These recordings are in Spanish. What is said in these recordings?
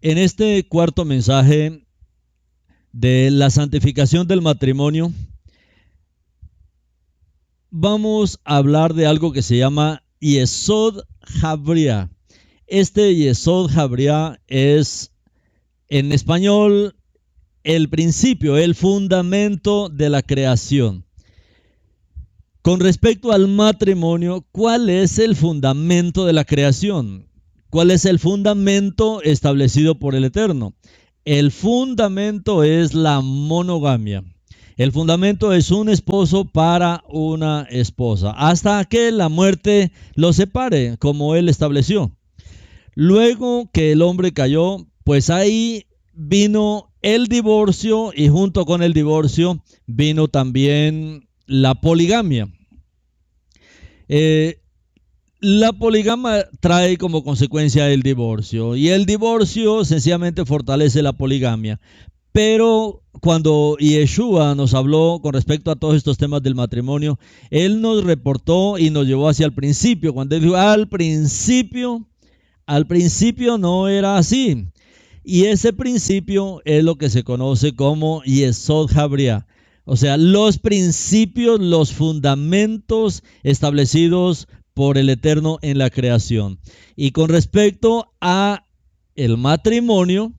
En este cuarto mensaje de la santificación del matrimonio, vamos a hablar de algo que se llama Yesod Habria. Este Yesod Habria es, en español, el principio, el fundamento de la creación. Con respecto al matrimonio, ¿cuál es el fundamento de la creación? ¿Cuál es el fundamento establecido por el Eterno? El fundamento es la monogamia. El fundamento es un esposo para una esposa, hasta que la muerte los separe, como él estableció. Luego que el hombre cayó, pues ahí vino el divorcio, y junto con el divorcio vino también la poligamia. La poligamia trae como consecuencia el divorcio, y el divorcio sencillamente fortalece la poligamia. Pero cuando Yeshua nos habló con respecto a todos estos temas del matrimonio, él nos reportó y nos llevó hacia el principio. Cuando él dijo, al principio no era así. Y ese principio es lo que se conoce como Yesod Habria. O sea, los principios, los fundamentos establecidos por el Eterno en la creación. Y con respecto a el matrimonio,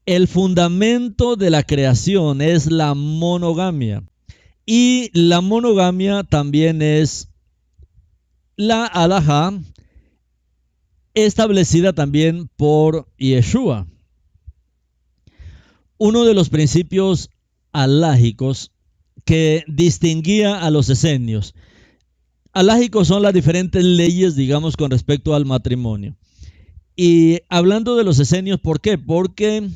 el fundamento de la creación es la monogamia. Y la monogamia también es la halajá establecida también por Yeshua. Uno de los principios halágicos que distinguía a los esenios. Halágicos son las diferentes leyes, digamos, con respecto al matrimonio. Y hablando de los esenios, ¿por qué? Porque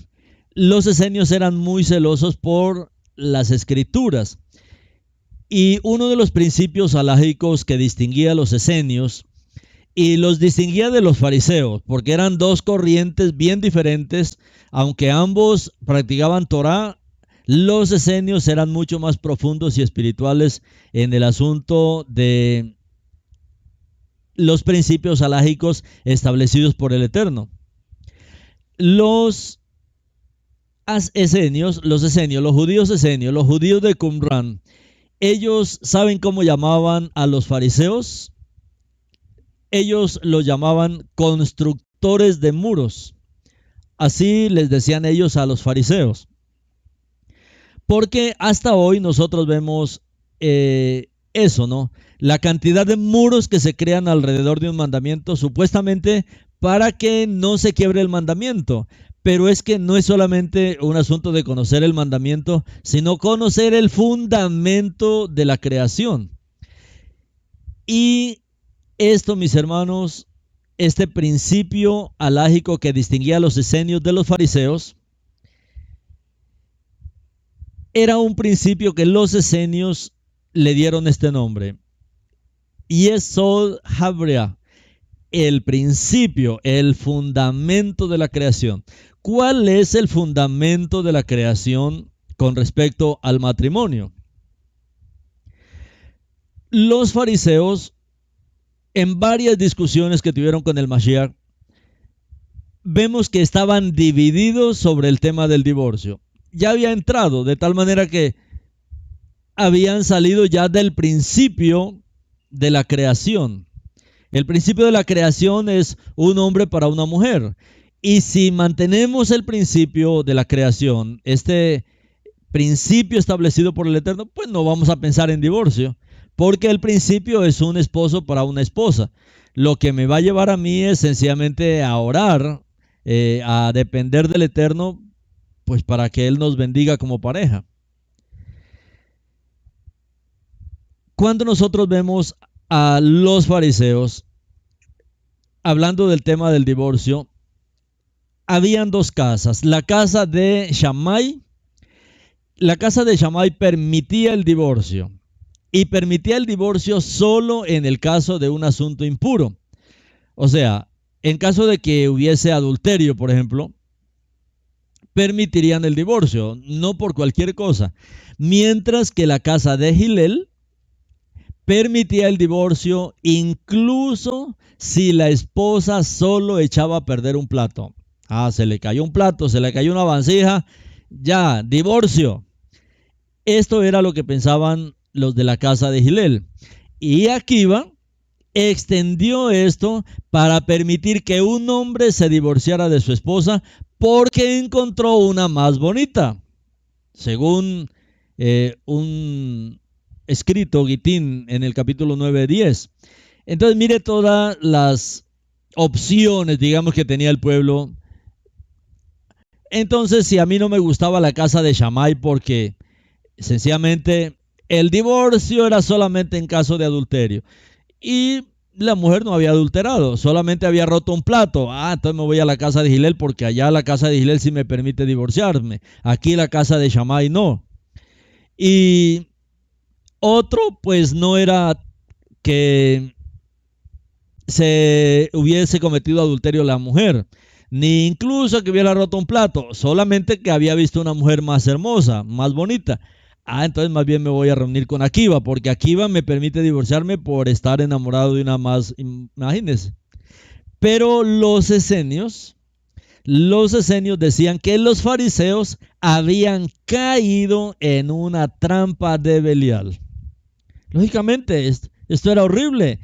los esenios eran muy celosos por las escrituras. Y uno de los principios halágicos que distinguía a los esenios y los distinguía de los fariseos, porque eran dos corrientes bien diferentes, aunque ambos practicaban Torah, los esenios eran mucho más profundos y espirituales en el asunto de los principios halágicos establecidos por el Eterno. Los esenios, los judíos esenios, los judíos de Qumran, ellos ¿saben cómo llamaban a los fariseos? Ellos los llamaban constructores de muros. Así les decían ellos a los fariseos. Porque hasta hoy nosotros vemos eso, ¿no? La cantidad de muros que se crean alrededor de un mandamiento, supuestamente para que no se quiebre el mandamiento. Pero es que no es solamente un asunto de conocer el mandamiento, sino conocer el fundamento de la creación. Y esto, mis hermanos, este principio halágico que distinguía a los esenios de los fariseos, era un principio que los esenios le dieron este nombre. Yesod Habria, el principio, el fundamento de la creación. ¿Cuál es el fundamento de la creación con respecto al matrimonio? Los fariseos, en varias discusiones que tuvieron con el Mashiach, vemos que estaban divididos sobre el tema del divorcio. Ya había entrado, de tal manera que habían salido ya del principio de la creación. El principio de la creación es un hombre para una mujer. Y si mantenemos el principio de la creación, este principio establecido por el Eterno, pues no vamos a pensar en divorcio, porque el principio es un esposo para una esposa. Lo que me va a llevar a mí es sencillamente a orar, a depender del Eterno, pues para que Él nos bendiga como pareja. Cuando nosotros vemos a los fariseos hablando del tema del divorcio, habían dos casas. La casa de Shammai, la casa de Shammai permitía el divorcio, y permitía el divorcio solo en el caso de un asunto impuro. O sea, en caso de que hubiese adulterio, por ejemplo, permitirían el divorcio, no por cualquier cosa. Mientras que la casa de Hillel permitía el divorcio incluso si la esposa solo echaba a perder un plato. Se le cayó un plato, se le cayó una vasija, ya, divorcio. Esto era lo que pensaban los de la casa de Gilel. Y Akiva extendió esto para permitir que un hombre se divorciara de su esposa porque encontró una más bonita. Según un escrito, Gitín, en el capítulo 9-10. Entonces mire todas las opciones, digamos, que tenía el pueblo. Entonces, si a mí no me gustaba la casa de Shammai porque sencillamente el divorcio era solamente en caso de adulterio y la mujer no había adulterado, solamente había roto un plato. Entonces me voy a la casa de Gilel porque allá la casa de Gilel sí me permite divorciarme. Aquí la casa de Shammai no. Y otro, pues no era que se hubiese cometido adulterio la mujer, ni incluso que hubiera roto un plato, solamente que había visto una mujer más hermosa, más bonita. Entonces más bien me voy a reunir con Akiva, porque Akiva me permite divorciarme por estar enamorado de una más, imagínense. Pero los esenios decían que los fariseos habían caído en una trampa de Belial. Lógicamente, esto era horrible.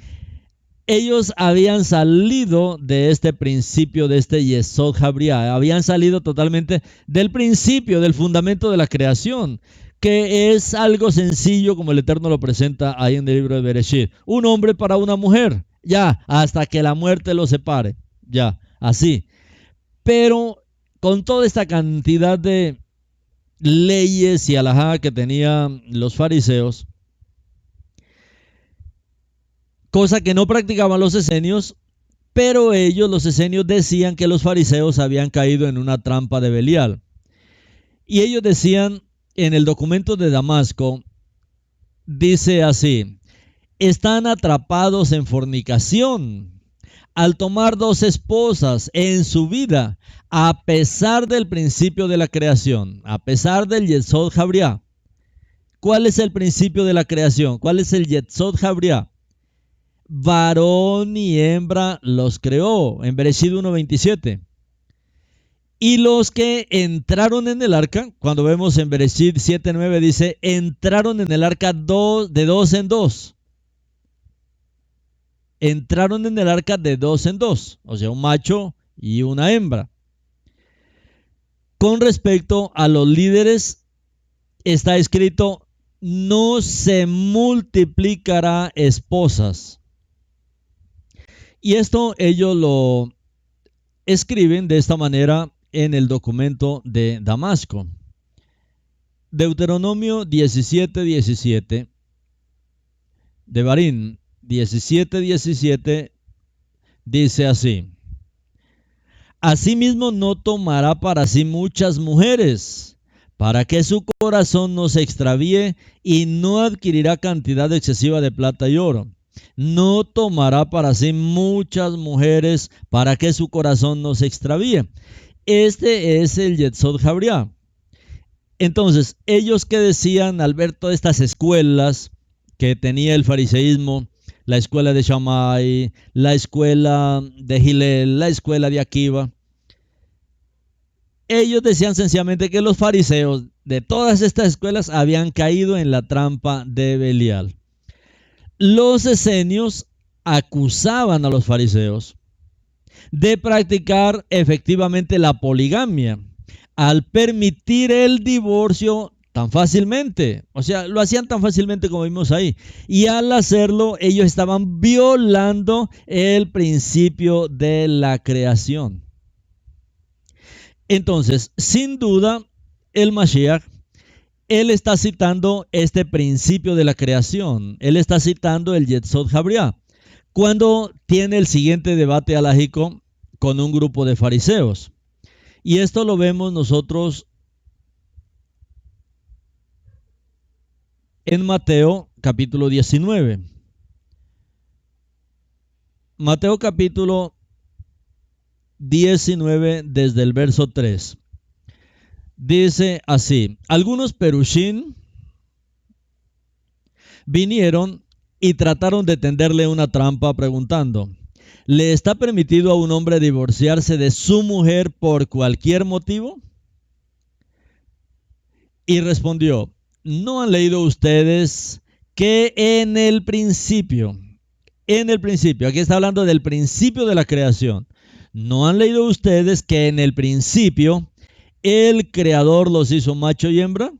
Ellos habían salido de este principio, de este Yesod Habriá, habían salido totalmente del principio, del fundamento de la creación, que es algo sencillo como el Eterno lo presenta ahí en el libro de Bereshit. Un hombre para una mujer, ya, hasta que la muerte los separe, ya, así. Pero con toda esta cantidad de leyes y alajá que tenían los fariseos, cosa que no practicaban los esenios, pero ellos, los esenios, decían que los fariseos habían caído en una trampa de Belial. Y ellos decían en el documento de Damasco, dice así: están atrapados en fornicación al tomar dos esposas en su vida, a pesar del principio de la creación, a pesar del Yesod Habriá. ¿Cuál es el principio de la creación? ¿Cuál es el Yesod Habriá? Varón y hembra los creó, en Bereshit 1:27. Y los que entraron en el arca, cuando vemos en Bereshit 7:9, dice, entraron en el arca de dos en dos. Entraron en el arca de dos en dos, o sea, un macho y una hembra. Con respecto a los líderes, está escrito, no se multiplicará esposas. Y esto ellos lo escriben de esta manera en el documento de Damasco. Deuteronomio 17:17, Devarim 17:17, dice así: asimismo no tomará para sí muchas mujeres, para que su corazón no se extravíe, y no adquirirá cantidad excesiva de plata y oro. No tomará para sí muchas mujeres, para que su corazón no se extravíe. Este es el Yesod Habriá. Entonces, ellos que decían al ver todas estas escuelas que tenía el fariseísmo, la escuela de Shammai, la escuela de Gilel, la escuela de Akiva, ellos decían sencillamente que los fariseos de todas estas escuelas habían caído en la trampa de Belial. Los esenios acusaban a los fariseos de practicar efectivamente la poligamia al permitir el divorcio tan fácilmente. O sea, lo hacían tan fácilmente como vimos ahí. Y al hacerlo, ellos estaban violando el principio de la creación. Entonces, sin duda, el Mashiach, él está citando este principio de la creación. Él está citando el Yesod Habriá, cuando tiene el siguiente debate halajiko con un grupo de fariseos. Y esto lo vemos nosotros en Mateo capítulo 19. Mateo capítulo 19 desde el verso 3. Dice así: algunos perushim vinieron y trataron de tenderle una trampa preguntando: ¿Le está permitido a un hombre divorciarse de su mujer por cualquier motivo? Y respondió, ¿no han leído ustedes que aquí está hablando del principio de la creación, ¿no han leído ustedes que en el principio el Creador los hizo macho y hembra?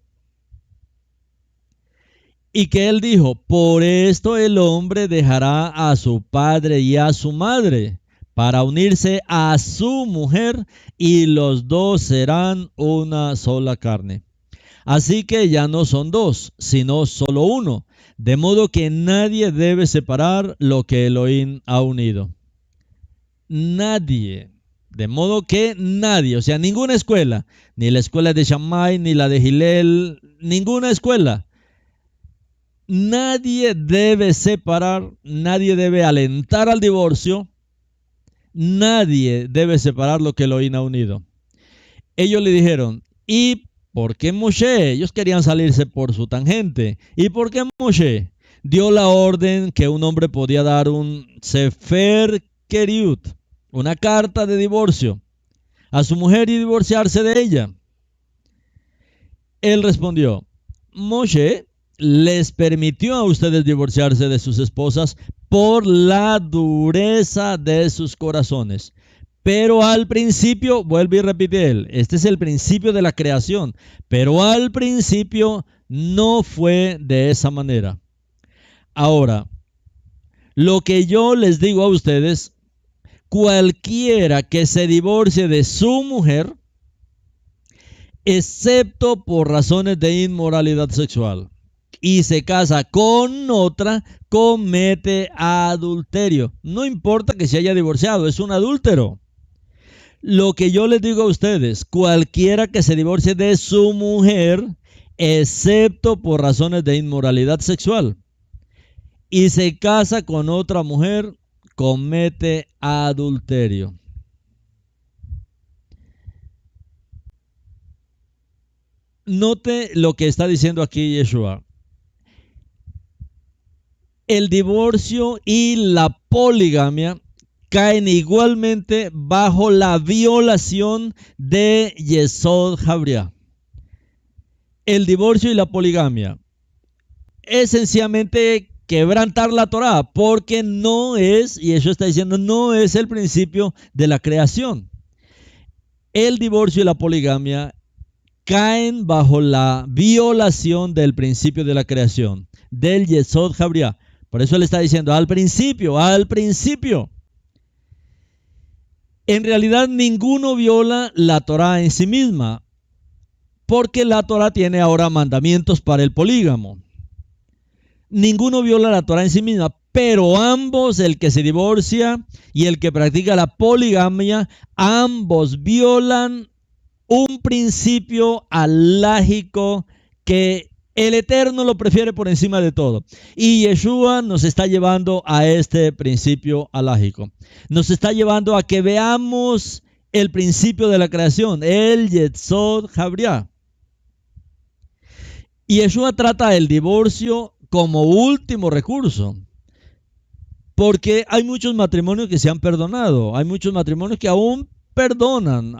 Y que él dijo, por esto el hombre dejará a su padre y a su madre para unirse a su mujer y los dos serán una sola carne. Así que ya no son dos, sino solo uno. De modo que nadie debe separar lo que Elohim ha unido. Nadie. De modo que nadie, o sea, ninguna escuela, ni la escuela de Shammai, ni la de Hillel, ninguna escuela. Nadie debe separar, nadie debe alentar al divorcio, nadie debe separar lo que Elohim ha unido. Ellos le dijeron, ¿y por qué Moshe? Ellos querían salirse por su tangente. ¿Y por qué Moshe dio la orden que un hombre podía dar un Sefer Keriut, una carta de divorcio, a su mujer y divorciarse de ella? Él respondió, Moshe les permitió a ustedes divorciarse de sus esposas por la dureza de sus corazones. Pero al principio, vuelve y repite él, este es el principio de la creación, pero al principio no fue de esa manera. Ahora, lo que yo les digo a ustedes, cualquiera que se divorcie de su mujer, excepto por razones de inmoralidad sexual, y se casa con otra, comete adulterio. No importa que se haya divorciado, es un adúltero. Lo que yo les digo a ustedes, cualquiera que se divorcie de su mujer, excepto por razones de inmoralidad sexual, y se casa con otra mujer, comete adulterio. Note lo que está diciendo aquí Yeshua. El divorcio y la poligamia caen igualmente bajo la violación de Yesod Habria. El divorcio y la poligamia es sencillamente quebrantar la Torá, porque no es, y eso está diciendo, no es el principio de la creación. El divorcio y la poligamia caen bajo la violación del principio de la creación, del Yesod Habria. Por eso él está diciendo, al principio. En realidad ninguno viola la Torá en sí misma, porque la Torá tiene ahora mandamientos para el polígamo. Ninguno viola la Torá en sí misma, pero ambos, el que se divorcia y el que practica la poligamia, ambos violan un principio alágico que el Eterno lo prefiere por encima de todo. Y Yeshua nos está llevando a este principio alágico. Nos está llevando a que veamos el principio de la creación, el Yesod Habria. Y Yeshua trata el divorcio como último recurso, porque hay muchos matrimonios que se han perdonado, hay muchos matrimonios que aún perdonan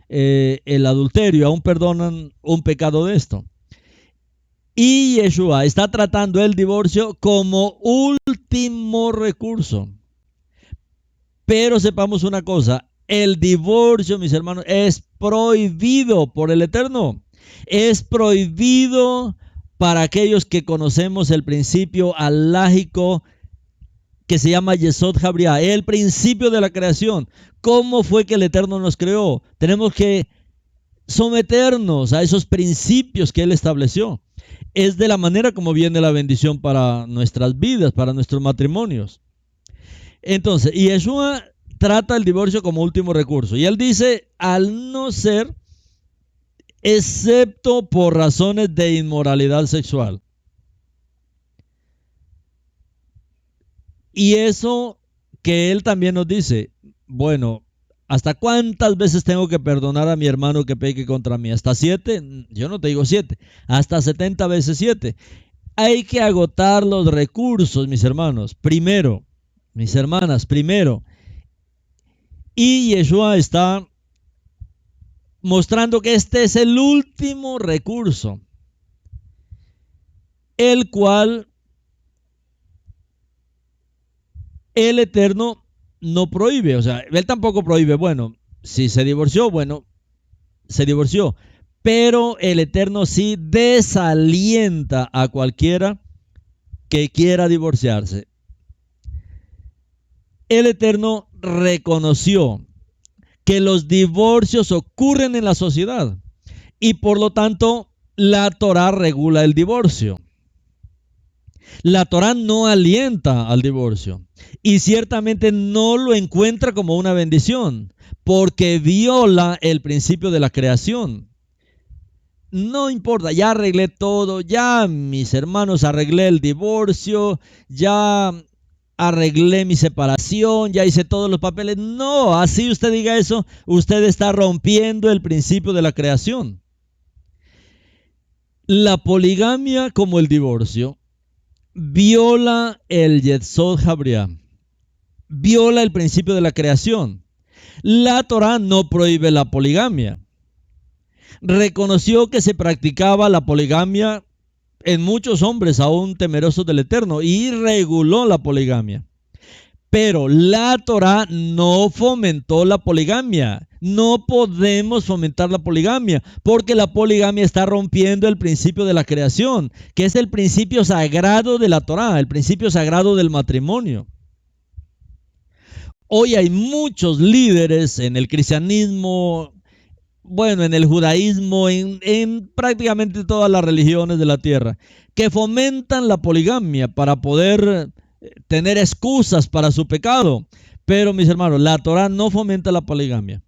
el adulterio, aún perdonan un pecado de esto. Y Yeshua está tratando el divorcio como último recurso. Pero sepamos una cosa, el divorcio, mis hermanos, es prohibido por el Eterno. Es prohibido para aquellos que conocemos el principio alágico que se llama Yesod Habria, el principio de la creación. ¿Cómo fue que el Eterno nos creó? Tenemos que someternos a esos principios que Él estableció. Es de la manera como viene la bendición para nuestras vidas, para nuestros matrimonios. Entonces, Yeshua trata el divorcio como último recurso. Y Él dice, al no ser, excepto por razones de inmoralidad sexual. Y eso que Él también nos dice, bueno, ¿hasta cuántas veces tengo que perdonar a mi hermano que peque contra mí? ¿Hasta 7? Yo no te digo 7. Hasta 70 veces 7. Hay que agotar los recursos, mis hermanos. Primero, mis hermanas, primero. Y Yeshua está mostrando que este es el último recurso, el cual el Eterno no prohíbe. O sea, él tampoco prohíbe. Bueno, si se divorció, bueno, se divorció. Pero el Eterno sí desalienta a cualquiera que quiera divorciarse. El Eterno reconoció que los divorcios ocurren en la sociedad y por lo tanto la Torá regula el divorcio. La Torá no alienta al divorcio y ciertamente no lo encuentra como una bendición porque viola el principio de la creación. No importa, ya arreglé todo, ya mis hermanos arreglé el divorcio, ya arreglé mi separación, ya hice todos los papeles. No, así usted diga eso, usted está rompiendo el principio de la creación. La poligamia como el divorcio viola el Yesod Habriá, viola el principio de la creación. La Torá no prohíbe la poligamia. Reconoció que se practicaba la poligamia en muchos hombres aún temerosos del Eterno y reguló la poligamia. Pero la Torá no fomentó la poligamia. No podemos fomentar la poligamia porque la poligamia está rompiendo el principio de la creación, que es el principio sagrado de la Torá, el principio sagrado del matrimonio. Hoy hay muchos líderes en el cristianismo, bueno, en el judaísmo, en prácticamente todas las religiones de la tierra, que fomentan la poligamia para poder tener excusas para su pecado. Pero mis hermanos, la Torá no fomenta la poligamia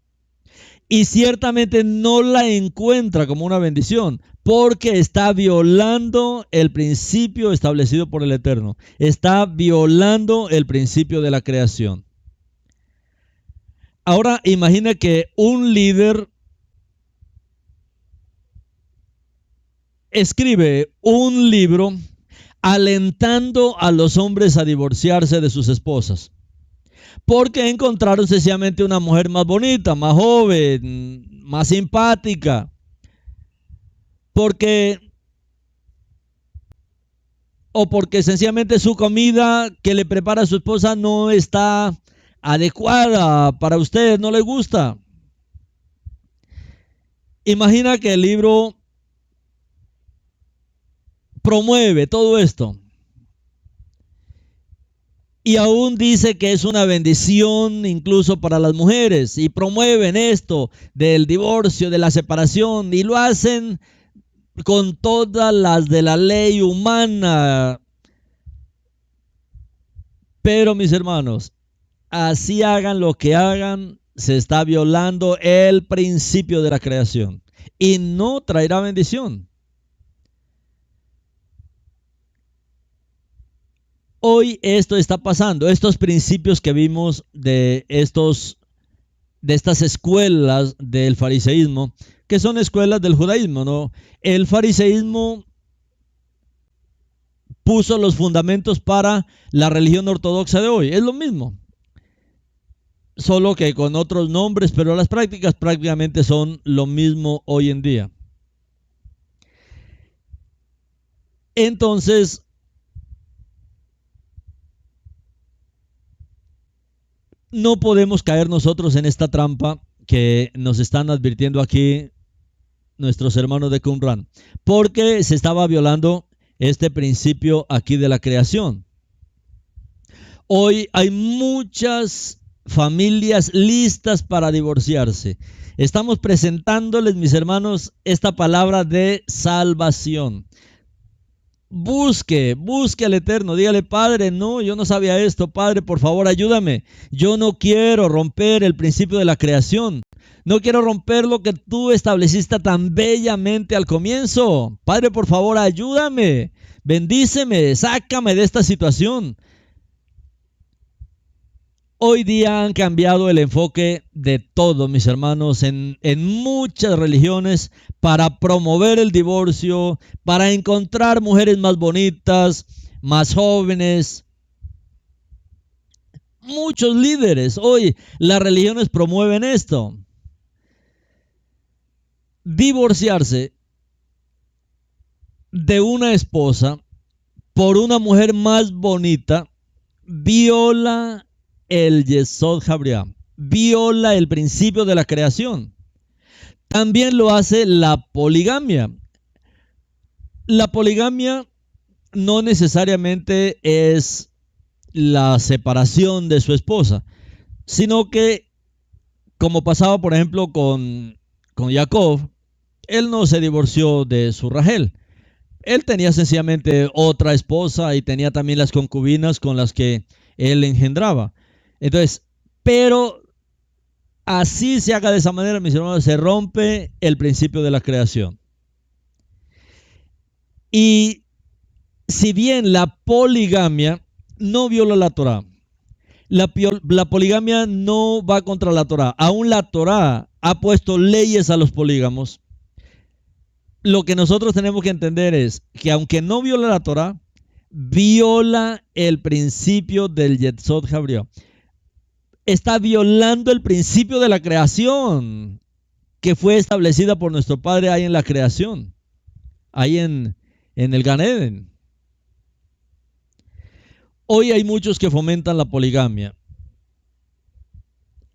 y ciertamente no la encuentra como una bendición porque está violando el principio establecido por el Eterno, está violando el principio de la creación. Ahora imagina que un líder escribe un libro alentando a los hombres a divorciarse de sus esposas, porque encontraron sencillamente una mujer más bonita, más joven, más simpática, porque sencillamente su comida que le prepara a su esposa no está adecuada para usted, no le gusta. Imagina que el libro promueve todo esto y aún dice que es una bendición incluso para las mujeres y promueven esto del divorcio, de la separación y lo hacen con todas las de la ley humana. Pero mis hermanos, así hagan lo que hagan, se está violando el principio de la creación y no traerá bendición. Hoy esto está pasando, estos principios que vimos de estas escuelas del fariseísmo, que son escuelas del judaísmo, ¿no? El fariseísmo puso los fundamentos para la religión ortodoxa de hoy, es lo mismo, solo que con otros nombres, pero las prácticas prácticamente son lo mismo hoy en día. Entonces, no podemos caer nosotros en esta trampa que nos están advirtiendo aquí nuestros hermanos de Qumran, porque se estaba violando este principio aquí de la creación. Hoy hay muchas familias listas para divorciarse. Estamos presentándoles, mis hermanos, esta palabra de salvación. Busque al Eterno, dígale: Padre, no, yo no sabía esto, Padre, por favor, ayúdame. Yo no quiero romper el principio de la creación. No quiero romper lo que tú estableciste tan bellamente al comienzo. Padre, por favor, ayúdame. Bendíceme, sácame de esta situación. Hoy día han cambiado el enfoque de todo, mis hermanos, en muchas religiones para promover el divorcio, para encontrar mujeres más bonitas, más jóvenes, muchos líderes. Hoy las religiones promueven esto. Divorciarse de una esposa por una mujer más bonita viola el Yesod Habriá, viola el principio de la creación. También lo hace la poligamia. La poligamia no necesariamente es la separación de su esposa, sino que, como pasaba por ejemplo con Jacob, él no se divorció de su Rachel. Él tenía sencillamente otra esposa y tenía también las concubinas con las que él engendraba. Entonces, pero así se haga de esa manera, mis hermanos, se rompe el principio de la creación. Y si bien la poligamia no viola la Torá, la poligamia no va contra la Torá. Aún la Torá ha puesto leyes a los polígamos. Lo que nosotros tenemos que entender es que aunque no viola la Torá, viola el principio del Yesod Habriá. Está violando el principio de la creación que fue establecida por nuestro Padre ahí en la creación, ahí en el Gan Eden. Hoy hay muchos que fomentan la poligamia.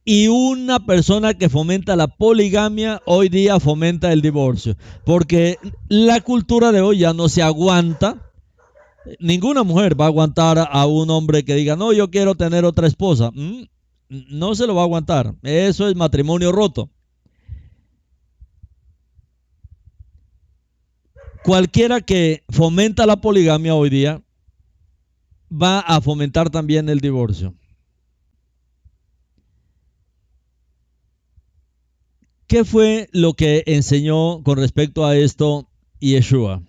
Y una persona que fomenta la poligamia hoy día fomenta el divorcio. Porque la cultura de hoy ya no se aguanta. Ninguna mujer va a aguantar a un hombre que diga, no, yo quiero tener otra esposa. No se lo va a aguantar. Eso es matrimonio roto. Cualquiera que fomenta la poligamia hoy día va a fomentar también el divorcio. ¿Qué fue lo que enseñó con respecto a esto Yeshua?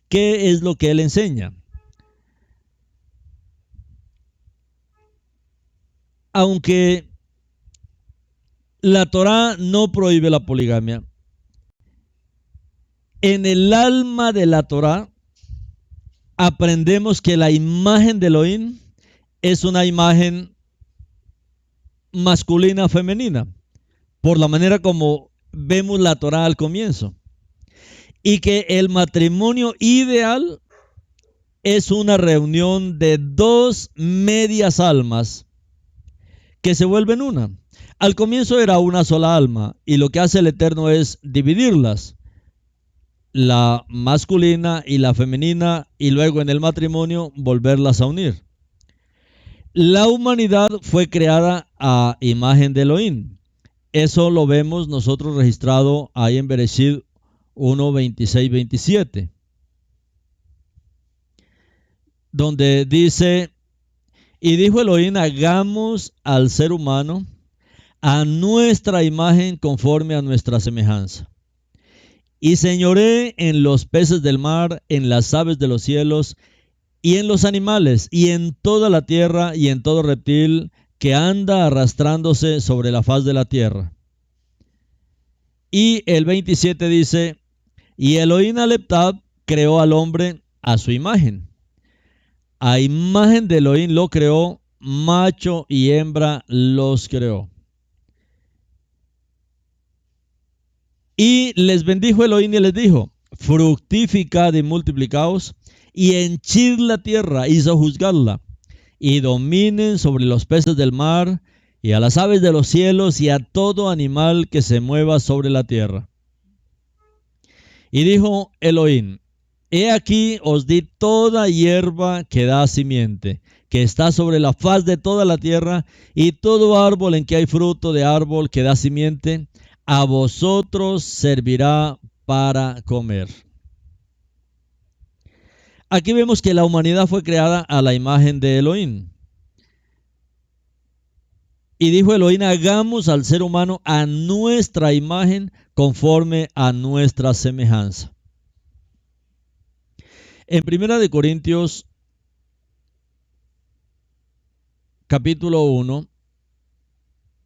¿Qué es lo que él enseña? Aunque la Torá no prohíbe la poligamia, en el alma de la Torá aprendemos que la imagen de Elohim es una imagen masculina femenina, por la manera como vemos la Torá al comienzo. Y que el matrimonio ideal es una reunión de dos medias almas que se vuelven una. Al comienzo era una sola alma y lo que hace el Eterno es dividirlas, la masculina y la femenina, y luego en el matrimonio volverlas a unir. La humanidad fue creada a imagen de Elohim. Eso lo vemos nosotros registrado ahí en Bereshit 1, 26, 27. Donde dice, y dijo Elohim, hagamos al ser humano a nuestra imagen conforme a nuestra semejanza. Y señoré en los peces del mar, en las aves de los cielos, y en los animales, y en toda la tierra, y en todo reptil que anda arrastrándose sobre la faz de la tierra. Y el 27 dice, y Elohim Aleptab creó al hombre a su imagen. A imagen de Elohim lo creó, macho y hembra los creó. Y les bendijo Elohim y les dijo, fructificad y multiplicaos, y henchid la tierra y sojuzgadla, y dominen sobre los peces del mar, y a las aves de los cielos, y a todo animal que se mueva sobre la tierra. Y dijo Elohim, he aquí os di toda hierba que da simiente, que está sobre la faz de toda la tierra, y todo árbol en que hay fruto de árbol que da simiente, a vosotros servirá para comer. Aquí vemos que la humanidad fue creada a la imagen de Elohim. Y dijo Elohim, hagamos al ser humano a nuestra imagen conforme a nuestra semejanza. En 1 Corintios capítulo 1,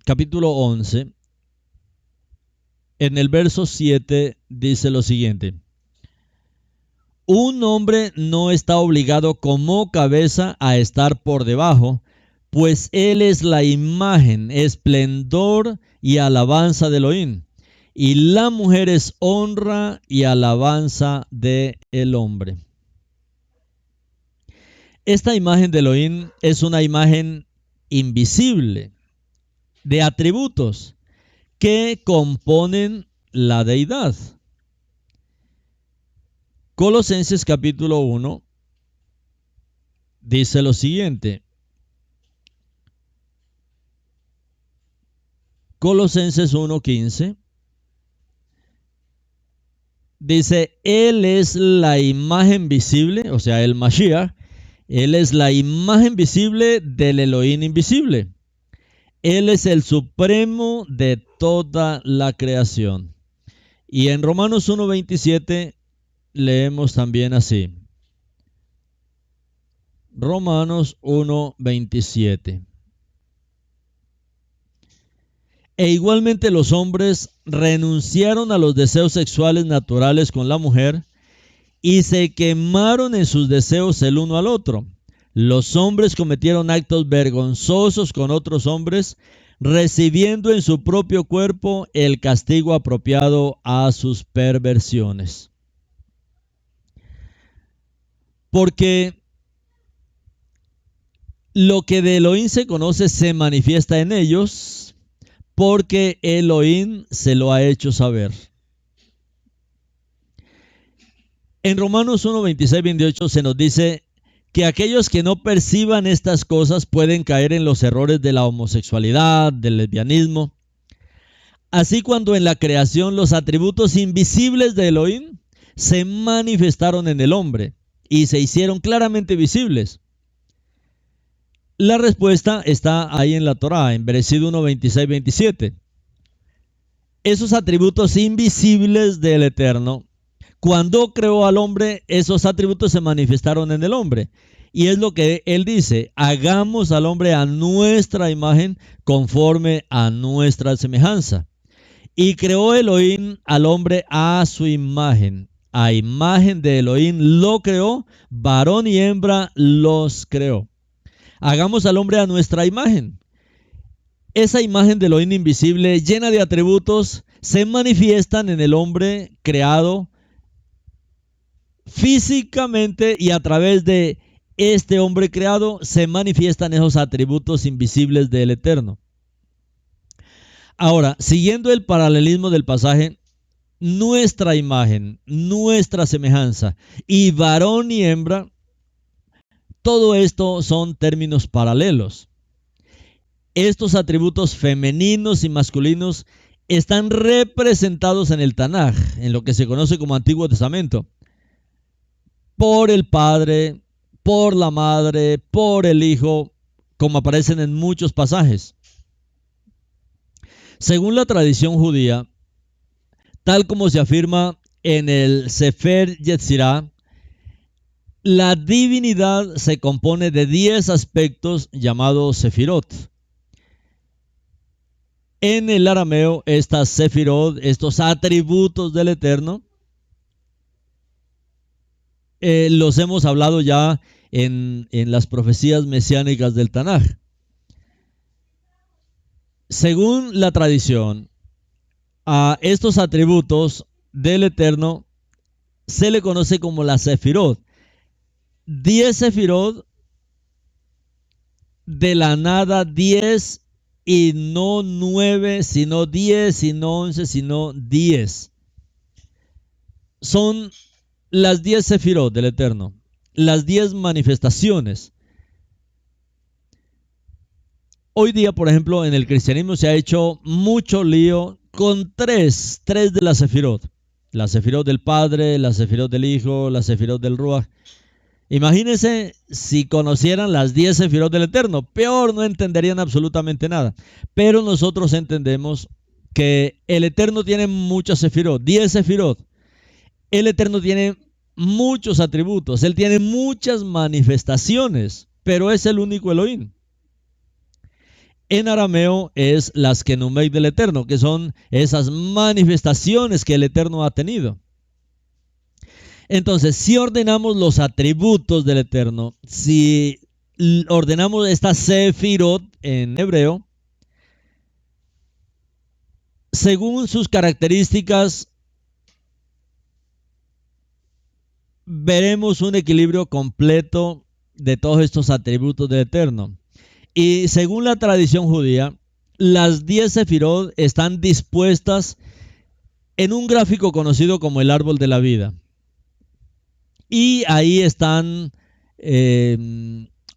capítulo 11, en el verso 7 dice lo siguiente. Un hombre no está obligado como cabeza a estar por debajo, pues Él es la imagen, esplendor y alabanza de Elohim, y la mujer es honra y alabanza del hombre. Esta imagen de Elohim es una imagen invisible de atributos que componen la deidad. Colosenses capítulo 1 dice lo siguiente. Colosenses 1:15 dice, Él es la imagen visible, o sea, el Mashiach, Él es la imagen visible del Elohim invisible. Él es el supremo de toda la creación. Y en Romanos 1:27 leemos también así. Romanos 1:27. E igualmente los hombres renunciaron a los deseos sexuales naturales con la mujer y se quemaron en sus deseos el uno al otro. Los hombres cometieron actos vergonzosos con otros hombres, recibiendo en su propio cuerpo el castigo apropiado a sus perversiones. Porque lo que de Elohim se conoce se manifiesta en ellos, porque Elohim se lo ha hecho saber. En Romanos 1:26-28 se nos dice que aquellos que no perciban estas cosas pueden caer en los errores de la homosexualidad, del lesbianismo. Así, cuando en la creación los atributos invisibles de Elohim se manifestaron en el hombre y se hicieron claramente visibles. La respuesta está ahí en la Torá, en Bereshit 1:26-27. Esos atributos invisibles del Eterno, cuando creó al hombre, esos atributos se manifestaron en el hombre. Y es lo que él dice, hagamos al hombre a nuestra imagen conforme a nuestra semejanza. Y creó Elohim al hombre a su imagen. A imagen de Elohim lo creó, varón y hembra los creó. Hagamos al hombre a nuestra imagen. Esa imagen de Elohim invisible, llena de atributos, se manifiestan en el hombre creado físicamente, y a través de este hombre creado se manifiestan esos atributos invisibles del Eterno. Ahora, siguiendo el paralelismo del pasaje, nuestra imagen, nuestra semejanza y varón y hembra, todo esto son términos paralelos. Estos atributos femeninos y masculinos están representados en el Tanaj, en lo que se conoce como Antiguo Testamento, por el Padre, por la Madre, por el Hijo, como aparecen en muchos pasajes. Según la tradición judía, tal como se afirma en el Sefer Yetzirah, la divinidad se compone de 10 aspectos llamados sefirot. En el arameo, estas sefirot, estos atributos del Eterno, los hemos hablado ya en las profecías mesiánicas del Tanaj. Según la tradición, a estos atributos del Eterno se le conoce como la sefirot. 10 sefirot, de la nada 10, y no 9, sino 10, y no 11, sino 10. Son las 10 sefirot del Eterno, las 10 manifestaciones. Hoy día, por ejemplo, en el cristianismo se ha hecho mucho lío con tres de las sefirot. La sefirot del Padre, la sefirot del Hijo, la sefirot del Ruach. Imagínense si conocieran las 10 sefirot del Eterno. Peor, no entenderían absolutamente nada. Pero nosotros entendemos que el Eterno tiene muchas sefirot, 10 sefirot. El Eterno tiene muchos atributos, Él tiene muchas manifestaciones, pero es el único Elohim. En arameo es las Kenumei del Eterno, que son esas manifestaciones que el Eterno ha tenido. Entonces, si ordenamos los atributos del Eterno, si ordenamos esta Sefirot en hebreo según sus características. Veremos un equilibrio completo de todos estos atributos del Eterno. Y según la tradición judía, las 10 Sefirot están dispuestas en un gráfico conocido como el árbol de la vida. Y ahí están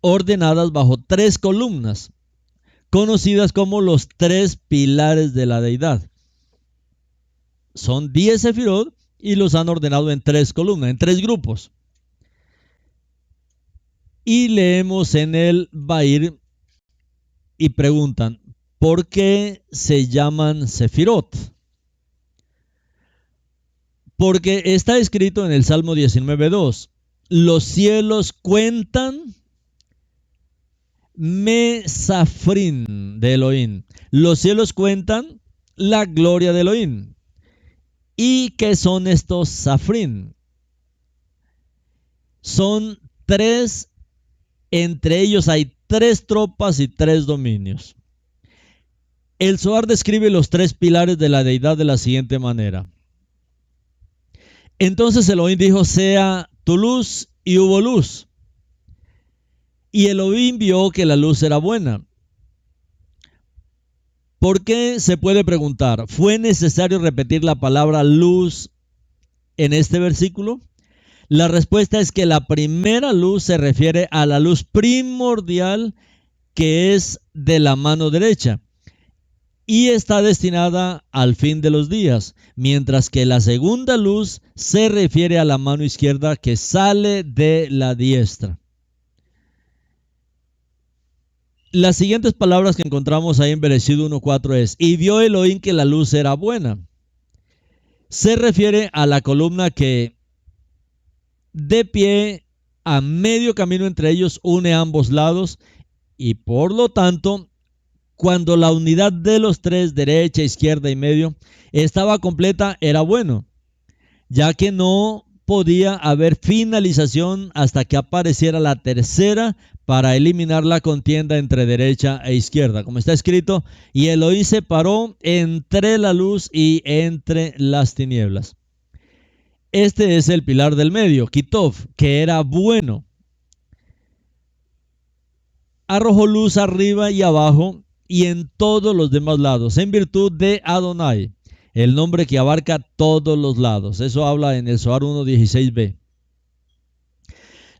ordenadas bajo 3 columnas, conocidas como los 3 pilares de la deidad. Son 10 Sefirot y los han ordenado en 3 columnas, en 3 grupos. Y leemos en el Bair y preguntan, ¿por qué se llaman Sefirot? Porque está escrito en el Salmo 19:2, los cielos cuentan Mesafrin de Elohim. Los cielos cuentan la gloria de Elohim. ¿Y qué son estos Safrin? Son 3, entre ellos hay 3 tropas y 3 dominios. El Zohar describe los 3 pilares de la deidad de la siguiente manera. Entonces Elohim dijo, sea tu luz, y hubo luz. Y Elohim vio que la luz era buena. ¿Por qué? Se puede preguntar, ¿fue necesario repetir la palabra luz en este versículo? La respuesta es que la primera luz se refiere a la luz primordial que es de la mano derecha y está destinada al fin de los días, mientras que la segunda luz se refiere a la mano izquierda que sale de la diestra. Las siguientes palabras que encontramos ahí en Bereshit 1:4 es, y vio Elohim que la luz era buena. Se refiere a la columna que de pie a medio camino entre ellos une ambos lados y por lo tanto, cuando la unidad de los 3, derecha, izquierda y medio, estaba completa, era bueno, ya que no podía haber finalización hasta que apareciera la tercera para eliminar la contienda entre derecha e izquierda. Como está escrito, y Elohim se paró entre la luz y entre las tinieblas. Este es el pilar del medio, Kitov, que era bueno. Arrojó luz arriba y abajo y en todos los demás lados, en virtud de Adonai, el nombre que abarca todos los lados. Eso habla en el Zohar 1:16b.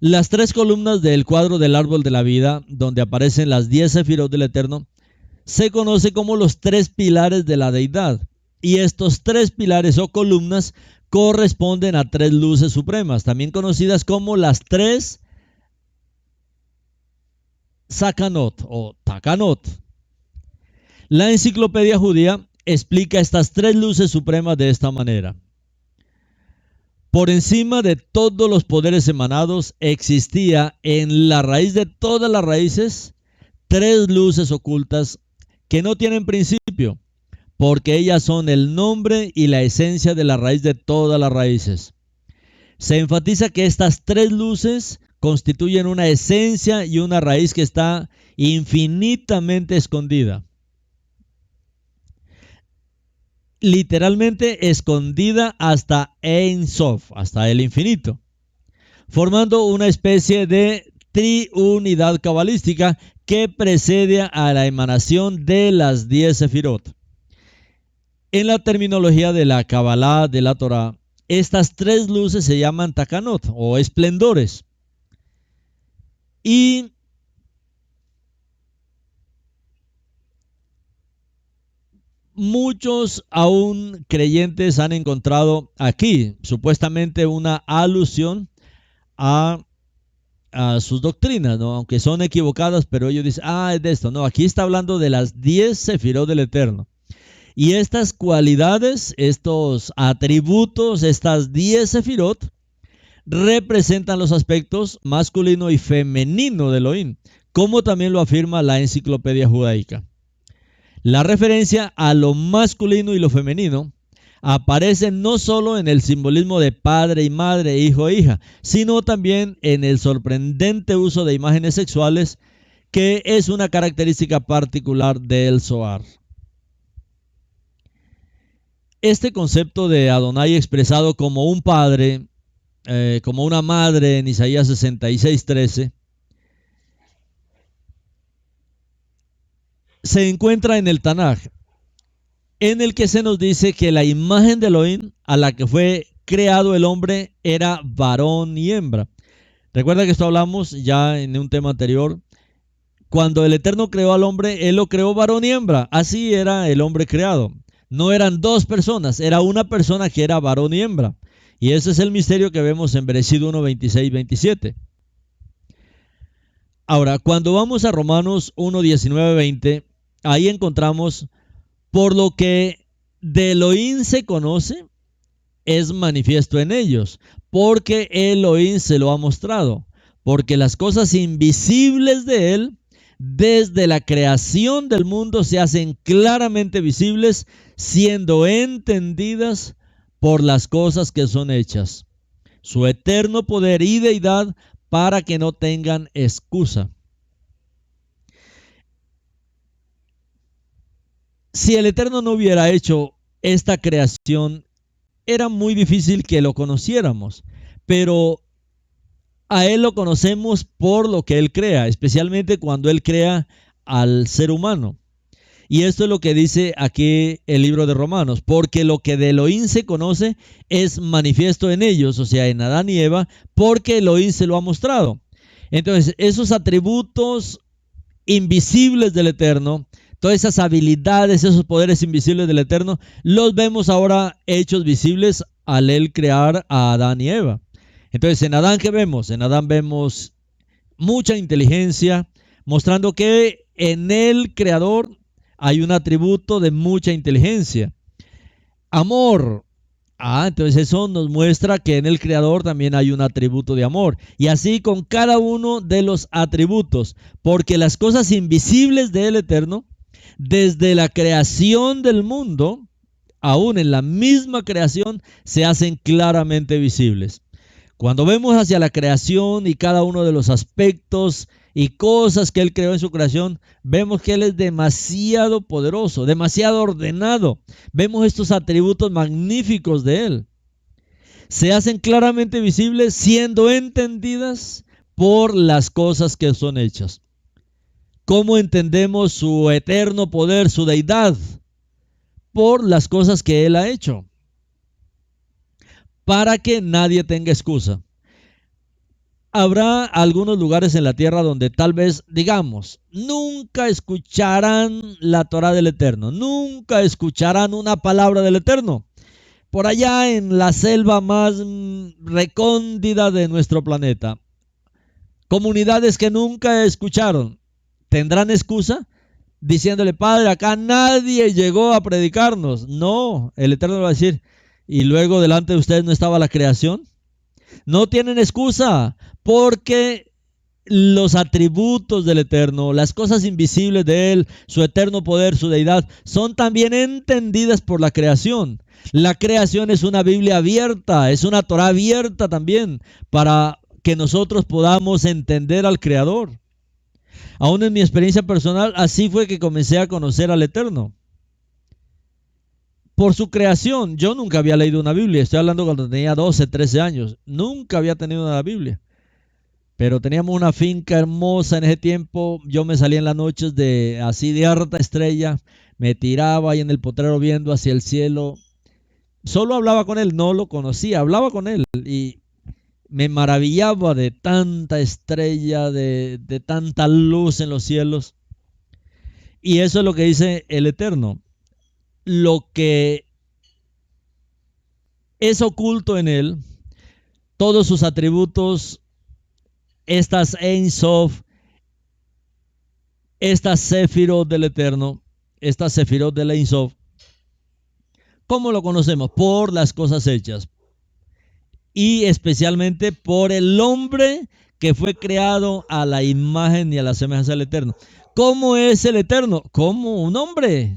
Las 3 columnas del cuadro del árbol de la vida, donde aparecen las 10 Sefirot del Eterno, se conoce como los 3 pilares de la deidad. Y estos 3 pilares o columnas corresponden a 3 luces supremas, también conocidas como las 3 Sakanot o Takanot. La enciclopedia judía explica estas 3 luces supremas de esta manera. Por encima de todos los poderes emanados existía en la raíz de todas las raíces 3 luces ocultas que no tienen principio, porque ellas son el nombre y la esencia de la raíz de todas las raíces. Se enfatiza que estas 3 luces constituyen una esencia y una raíz que está infinitamente escondida. Literalmente escondida hasta Ein Sof, hasta el infinito, formando una especie de triunidad cabalística que precede a la emanación de las 10 Sefirot. En la terminología de la Kabbalah de la Torah, estas 3 luces se llaman Takanot o esplendores. Y muchos aún creyentes han encontrado aquí supuestamente una alusión a sus doctrinas, ¿no? Aunque son equivocadas, pero ellos dicen, es de esto. No, aquí está hablando de las 10 Sefirot del Eterno. Y estas cualidades, estos atributos, estas 10 Sefirot, representan los aspectos masculino y femenino de Elohim, como también lo afirma la enciclopedia judaica. La referencia a lo masculino y lo femenino aparece no solo en el simbolismo de padre y madre, hijo e hija, sino también en el sorprendente uso de imágenes sexuales, que es una característica particular del Zohar. Este concepto de Adonai expresado como un padre, como una madre en Isaías 66:13, se encuentra en el Tanaj, en el que se nos dice que la imagen de Elohim a la que fue creado el hombre era varón y hembra. Recuerda que esto hablamos ya en un tema anterior. Cuando el Eterno creó al hombre, Él lo creó varón y hembra. Así era el hombre creado. No eran dos personas, era una persona que era varón y hembra. Y ese es el misterio que vemos en Bereshit 1, 26, 27. Ahora, cuando vamos a Romanos 1, 19, 20, ahí encontramos: por lo que de Elohim se conoce, es manifiesto en ellos, porque Elohim se lo ha mostrado, porque las cosas invisibles de Él, desde la creación del mundo, se hacen claramente visibles, siendo entendidas por las cosas que son hechas, su eterno poder y deidad, para que no tengan excusa. Si el Eterno no hubiera hecho esta creación, era muy difícil que lo conociéramos, pero a Él lo conocemos por lo que Él crea, especialmente cuando Él crea al ser humano. Y esto es lo que dice aquí el libro de Romanos: porque lo que de Elohim se conoce es manifiesto en ellos, o sea, en Adán y Eva, porque Elohim se lo ha mostrado. Entonces, esos atributos invisibles del Eterno, todas esas habilidades, esos poderes invisibles del Eterno, los vemos ahora hechos visibles al Él crear a Adán y Eva. Entonces, en Adán, ¿qué vemos? En Adán vemos mucha inteligencia, mostrando que en el Creador hay un atributo de mucha inteligencia. Amor. Entonces eso nos muestra que en el Creador también hay un atributo de amor. Y así con cada uno de los atributos, porque las cosas invisibles del Eterno, desde la creación del mundo, aún en la misma creación, se hacen claramente visibles. Cuando vemos hacia la creación y cada uno de los aspectos y cosas que Él creó en su creación, vemos que Él es demasiado poderoso, demasiado ordenado. Vemos estos atributos magníficos de Él. Se hacen claramente visibles, siendo entendidas por las cosas que son hechas. ¿Cómo entendemos su eterno poder, su deidad? Por las cosas que Él ha hecho, para que nadie tenga excusa. Habrá algunos lugares en la tierra donde tal vez, digamos, nunca escucharán la Torá del Eterno, nunca escucharán una palabra del Eterno. Por allá en la selva más recóndita de nuestro planeta, comunidades que nunca escucharon, ¿tendrán excusa? Diciéndole: Padre, acá nadie llegó a predicarnos. No, el Eterno va a decir: ¿y luego delante de ustedes no estaba la creación? No tienen excusa, porque los atributos del Eterno, las cosas invisibles de Él, su eterno poder, su deidad, son también entendidas por la creación. La creación es una Biblia abierta, es una Torá abierta también, para que nosotros podamos entender al Creador. Aún en mi experiencia personal, así fue que comencé a conocer al Eterno. Por su creación. Yo nunca había leído una Biblia. Estoy hablando cuando tenía 12, 13 años. Nunca había tenido una Biblia. Pero teníamos una finca hermosa en ese tiempo. Yo me salía en las noches así de harta estrella. Me tiraba ahí en el potrero viendo hacia el cielo. Solo hablaba con él, no lo conocía. Hablaba con él y me maravillaba de tanta estrella, de tanta luz en los cielos. Y eso es lo que dice el Eterno. Lo que es oculto en Él, todos sus atributos, estas Ein Sof, estas Sefirot del Eterno, estas Sefirot del Ein Sof, ¿cómo lo conocemos? Por las cosas hechas. Y especialmente por el hombre que fue creado a la imagen y a la semejanza del Eterno. ¿Cómo es el Eterno? Como un hombre.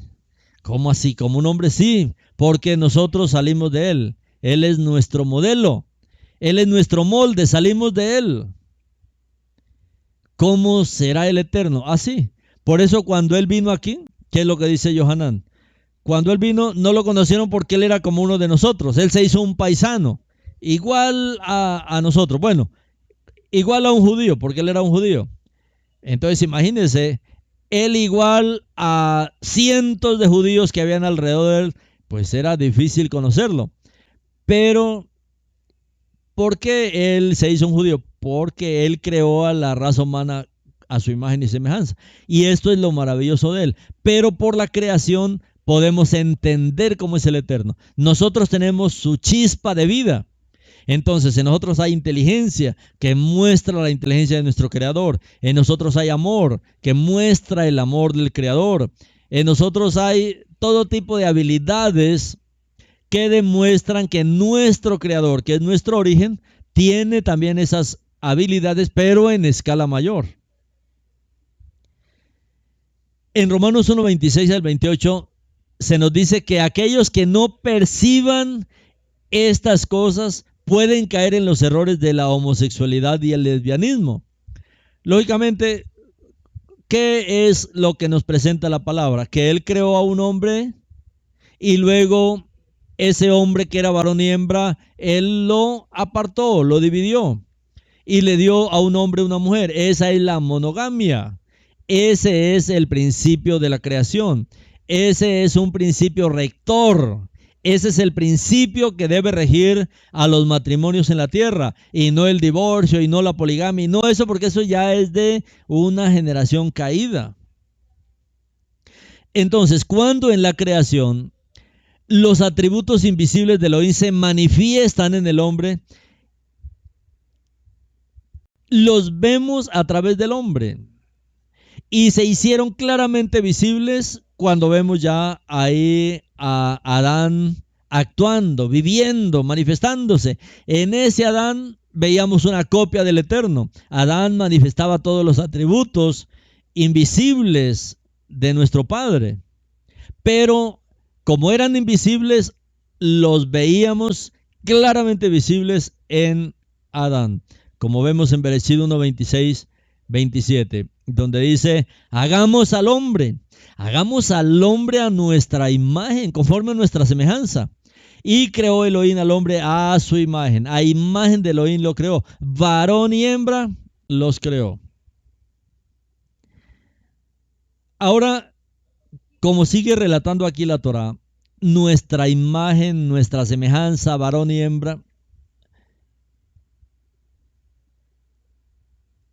¿Cómo así? ¿Como un hombre? Sí, porque nosotros salimos de Él. Él es nuestro modelo. Él es nuestro molde, salimos de Él. ¿Cómo será el Eterno? Así. Por eso cuando Él vino aquí, ¿qué es lo que dice Yohanan? Cuando Él vino, no lo conocieron porque Él era como uno de nosotros. Él se hizo un paisano, igual a nosotros. Bueno, igual a un judío, porque Él era un judío. Entonces imagínense, Él igual a cientos de judíos que habían alrededor de Él, pues era difícil conocerlo. Pero ¿por qué Él se hizo un judío? Porque Él creó a la raza humana a su imagen y semejanza. Y esto es lo maravilloso de Él. Pero por la creación podemos entender cómo es el Eterno. Nosotros tenemos su chispa de vida. Entonces, en nosotros hay inteligencia que muestra la inteligencia de nuestro Creador. En nosotros hay amor que muestra el amor del Creador. En nosotros hay todo tipo de habilidades que demuestran que nuestro Creador, que es nuestro origen, tiene también esas habilidades, pero en escala mayor. En Romanos 1, 26 al 28 se nos dice que aquellos que no perciban estas cosas pueden caer en los errores de la homosexualidad y el lesbianismo. Lógicamente, ¿qué es lo que nos presenta la palabra? Que Él creó a un hombre y luego ese hombre que era varón y hembra, Él lo apartó, lo dividió y le dio a un hombre una mujer. Esa es la monogamia. Ese es el principio de la creación. Ese es un principio rector. Ese es el principio que debe regir a los matrimonios en la tierra, y no el divorcio, y no la poligamia, y no eso, porque eso ya es de una generación caída. Entonces, cuando en la creación los atributos invisibles de Elohim se manifiestan en el hombre, los vemos a través del hombre y se hicieron claramente visibles cuando vemos ya ahí a Adán actuando, viviendo, manifestándose. En ese Adán veíamos una copia del Eterno. Adán manifestaba todos los atributos invisibles de nuestro Padre, pero como eran invisibles, los veíamos claramente visibles en Adán, como vemos en Bereshit 1, 26, 27, donde dice: hagamos al hombre a nuestra imagen, conforme a nuestra semejanza. Y creó Elohim al hombre a su imagen, a imagen de Elohim lo creó, varón y hembra los creó. Ahora, como sigue relatando aquí la Torá, nuestra imagen, nuestra semejanza, varón y hembra,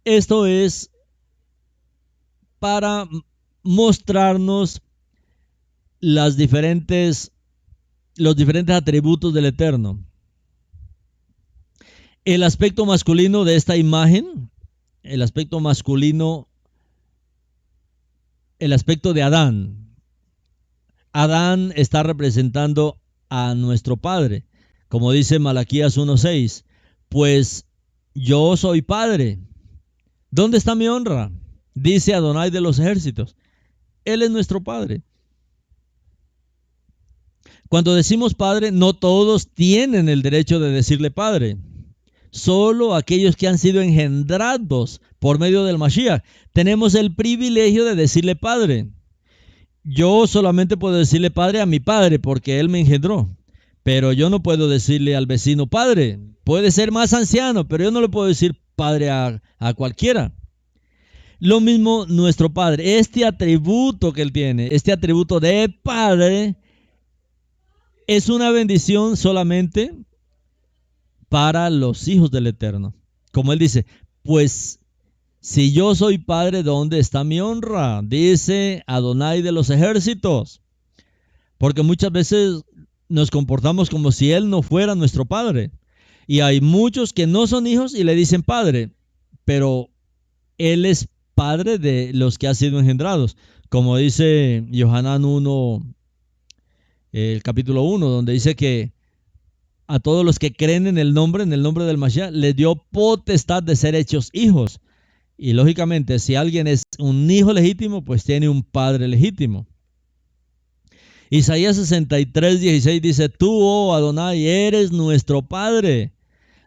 esto es para mostrarnos los diferentes atributos del Eterno. El aspecto masculino de esta imagen, el aspecto masculino, el aspecto de Adán. Adán está representando a nuestro Padre, como dice Malaquías 1:6, pues yo soy Padre. ¿Dónde está mi honra? Dice Adonai de los ejércitos. Él es nuestro Padre. Cuando decimos Padre, no todos tienen el derecho de decirle Padre. Solo aquellos que han sido engendrados por medio del Mashiach tenemos el privilegio de decirle Padre. Yo solamente puedo decirle Padre a mi padre porque él me engendró, pero yo no puedo decirle al vecino Padre. Puede ser más anciano, pero yo no le puedo decir Padre a cualquiera. Lo mismo nuestro Padre. Este atributo que Él tiene, este atributo de Padre, es una bendición solamente para los hijos del Eterno. Como Él dice, pues si yo soy Padre, ¿dónde está mi honra? Dice Adonai de los ejércitos. Porque muchas veces nos comportamos como si Él no fuera nuestro Padre. Y hay muchos que no son hijos y le dicen Padre, pero Él es Padre de los que han sido engendrados. Como dice Yohanan 1, el capítulo 1, donde dice que a todos los que creen en el nombre del Mashiach, les dio potestad de ser hechos hijos. Y lógicamente, si alguien es un hijo legítimo, pues tiene un padre legítimo. Isaías 63:16 dice, tú, oh Adonai, eres nuestro Padre,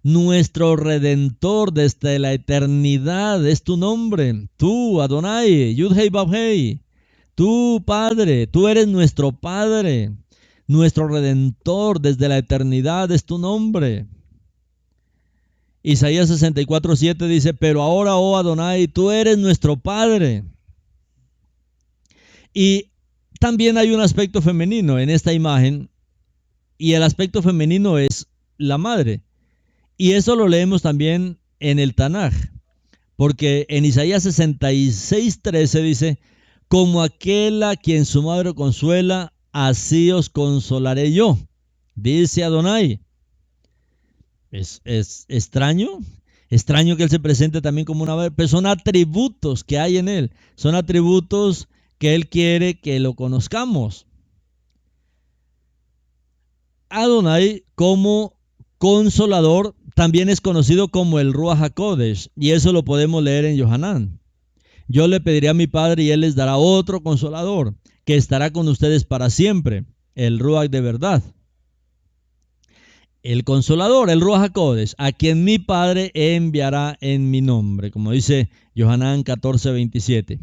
nuestro Redentor desde la eternidad, es tu nombre. Tú, Adonai, Yud-Hei Vav-Hei, tú, Padre, tú eres nuestro Padre, nuestro Redentor desde la eternidad, es tu nombre. Isaías 64:7 dice, pero ahora, oh Adonai, tú eres nuestro Padre. Y también hay un aspecto femenino en esta imagen, y el aspecto femenino es la madre. Y eso lo leemos también en el Tanaj, porque en Isaías 66:13 dice, como aquel a quien su madre consuela, así os consolaré yo, dice Adonai. Es extraño que él se presente también como una madre, pero son atributos que hay en él, son atributos que él quiere que lo conozcamos. Adonai como consolador también es conocido como el Ruach HaKodesh, y eso lo podemos leer en Yohanan. Yo le pediré a mi Padre y Él les dará otro consolador que estará con ustedes para siempre, el Ruach de verdad. El consolador, el Ruach HaKodesh, a quien mi Padre enviará en mi nombre, como dice Yohanan 14:27.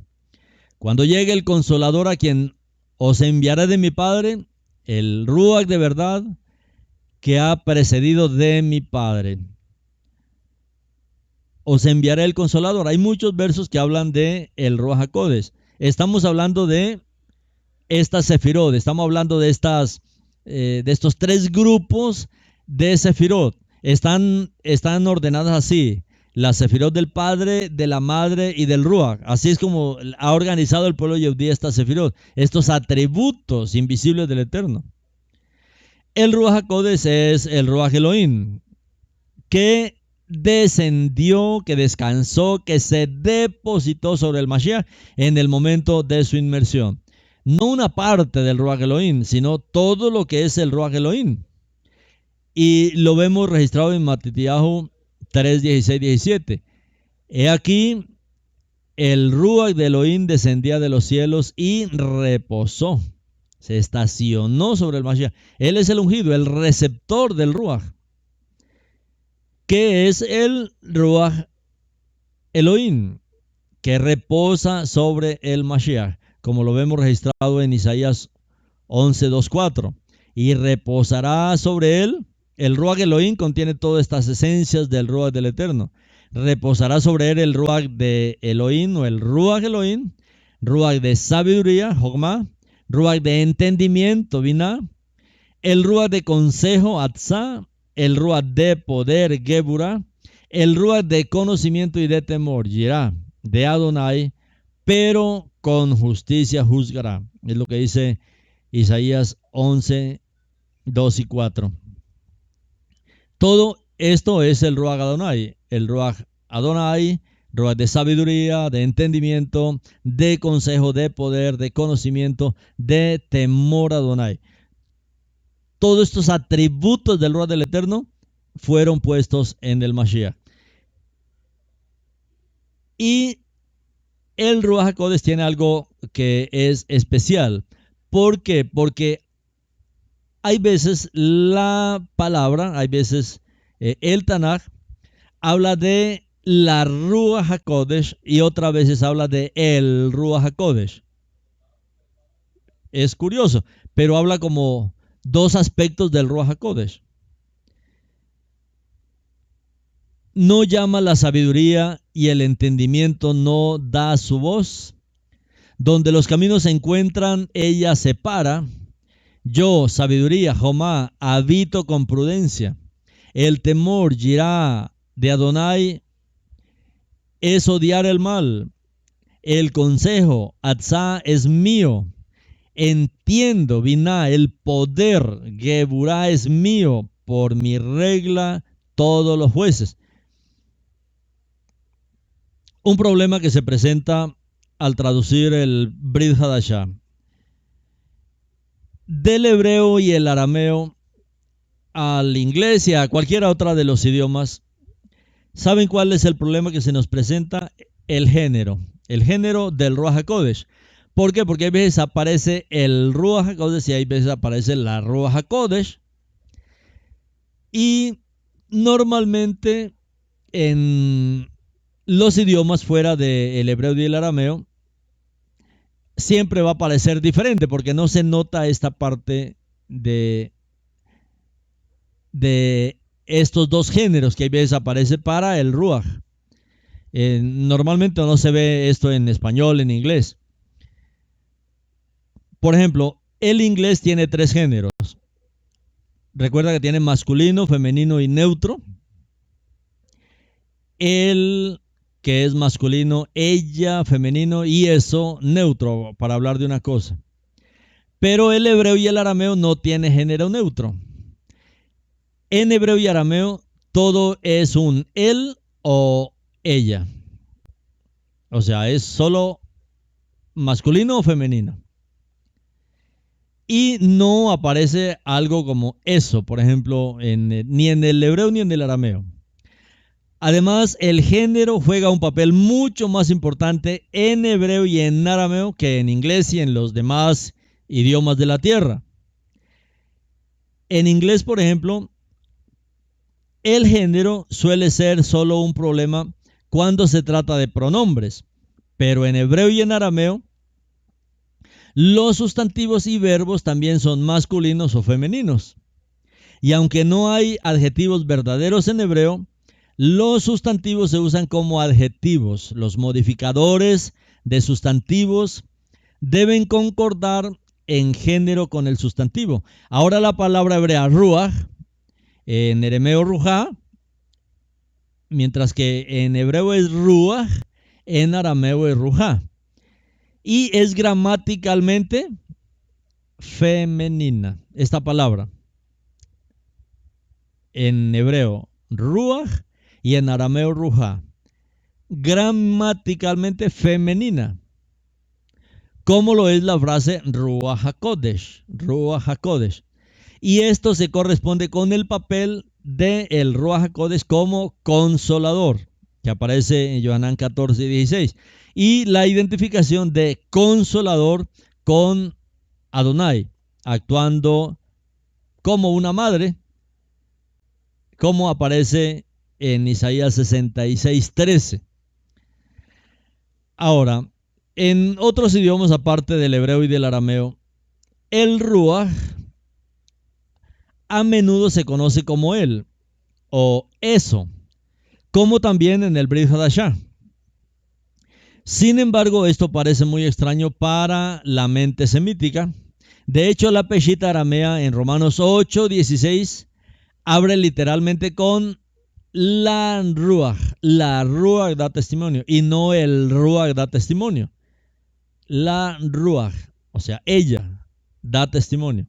Cuando llegue el consolador a quien os enviaré de mi Padre, el Ruach de verdad que ha precedido de mi Padre, os enviaré el consolador. Hay muchos versos que hablan de el Ruach HaKodesh. Estamos hablando de estas sefirot, estamos hablando de estos tres grupos de sefirot. Están ordenadas así: la sefirot del Padre, de la Madre y del Ruach. Así es como ha organizado el pueblo Yehudí estas sefirot, estos atributos invisibles del Eterno. El Ruach HaKodesh es el Ruach Elohim, que descendió, que descansó, que se depositó sobre el Mashiach en el momento de su inmersión. No una parte del Ruach Elohim, sino todo lo que es el Ruach Elohim. Y lo vemos registrado en Matitiyahu 3:16-17. He aquí, el Ruach de Elohim descendía de los cielos y reposó. Se estacionó sobre el Mashiach. Él es el ungido, el receptor del Ruach, que es el Ruach Elohim, que reposa sobre el Mashiach, como lo vemos registrado en Isaías 11:2-4. Y reposará sobre él. El Ruach Elohim contiene todas estas esencias del Ruach del Eterno. Reposará sobre él el Ruach de Elohim o el Ruach Elohim, Ruach de sabiduría, Jogma, Ruach de entendimiento, Binah, el Ruach de consejo, Atzah, el Ruach de poder, Geburah, el Ruach de conocimiento y de temor, Yirah, de Adonai, pero con justicia juzgará. Es lo que dice Isaías 11:2-4. Todo esto es el Ruach Adonai, el Ruach Adonai, Ruach de sabiduría, de entendimiento, de consejo, de poder, de conocimiento, de temor Adonai. Todos estos atributos del Ruach del Eterno fueron puestos en el Mashiach. Y el Ruach HaKodesh tiene algo que es especial. ¿Por qué? Porque hay veces la palabra, hay veces el Tanaj habla de la Ruach HaKodesh y otras veces habla de el Ruach HaKodesh. Es curioso, pero habla como dos aspectos del Ruach HaKodesh. No llama la sabiduría y el entendimiento no da su voz. Donde los caminos se encuentran, ella separa. Yo, sabiduría, Jomá, habito con prudencia. El temor, Yirá, de Adonai, es odiar el mal. El consejo, Atzá, es mío. Entiendo, Binah, el poder, Geburah, es mío. Por mi regla, todos los jueces. Un problema que se presenta al traducir el Brit Hadashah. Del hebreo y el arameo al inglés y a cualquiera otra de los idiomas, ¿saben cuál es el problema que se nos presenta? El género del Ruach HaKodesh. ¿Por qué? Porque hay veces aparece el Ruach HaKodesh y hay veces aparece la Ruach HaKodesh. Y normalmente en los idiomas fuera del hebreo y el arameo siempre va a parecer diferente porque no se nota esta parte de estos dos géneros que a veces aparece para el Ruach. Normalmente no se ve esto en español, en inglés. Por ejemplo, el inglés tiene 3 géneros. Recuerda que tiene masculino, femenino y neutro. El que es masculino, ella, femenino y eso, neutro, para hablar de una cosa. Pero el hebreo y el arameo no tiene género neutro. En hebreo y arameo todo es un él o ella. O sea, es solo masculino o femenino. Y no aparece algo como eso, por ejemplo, ni en el hebreo ni en el arameo. Además, el género juega un papel mucho más importante en hebreo y en arameo que en inglés y en los demás idiomas de la tierra. En inglés, por ejemplo, el género suele ser solo un problema cuando se trata de pronombres, pero en hebreo y en arameo, los sustantivos y verbos también son masculinos o femeninos. Y aunque no hay adjetivos verdaderos en hebreo, los sustantivos se usan como adjetivos. Los modificadores de sustantivos deben concordar en género con el sustantivo. Ahora la palabra hebrea ruach, en arameo ruja, mientras que en hebreo es ruach, en arameo es ruja. Y es gramaticalmente femenina esta palabra. En hebreo ruach y en arameo ruja. Gramaticalmente femenina. Como lo es la frase Ruach HaKodesh. Ruach HaKodesh. Y esto se corresponde con el papel del Ruach HaKodesh como consolador, que aparece en Yohanan 14 y 16. Y la identificación de consolador con Adonai, actuando como una madre, como aparece en Isaías 66:13. Ahora, en otros idiomas aparte del hebreo y del arameo, el Ruach a menudo se conoce como él o eso, como también en el Brit Hadashah. Sin embargo, esto parece muy extraño para la mente semítica. De hecho, la Peshita aramea en Romanos 8:16 abre literalmente con la Ruach. La Ruach da testimonio y no el Ruach da testimonio. La Ruach, o sea, ella da testimonio.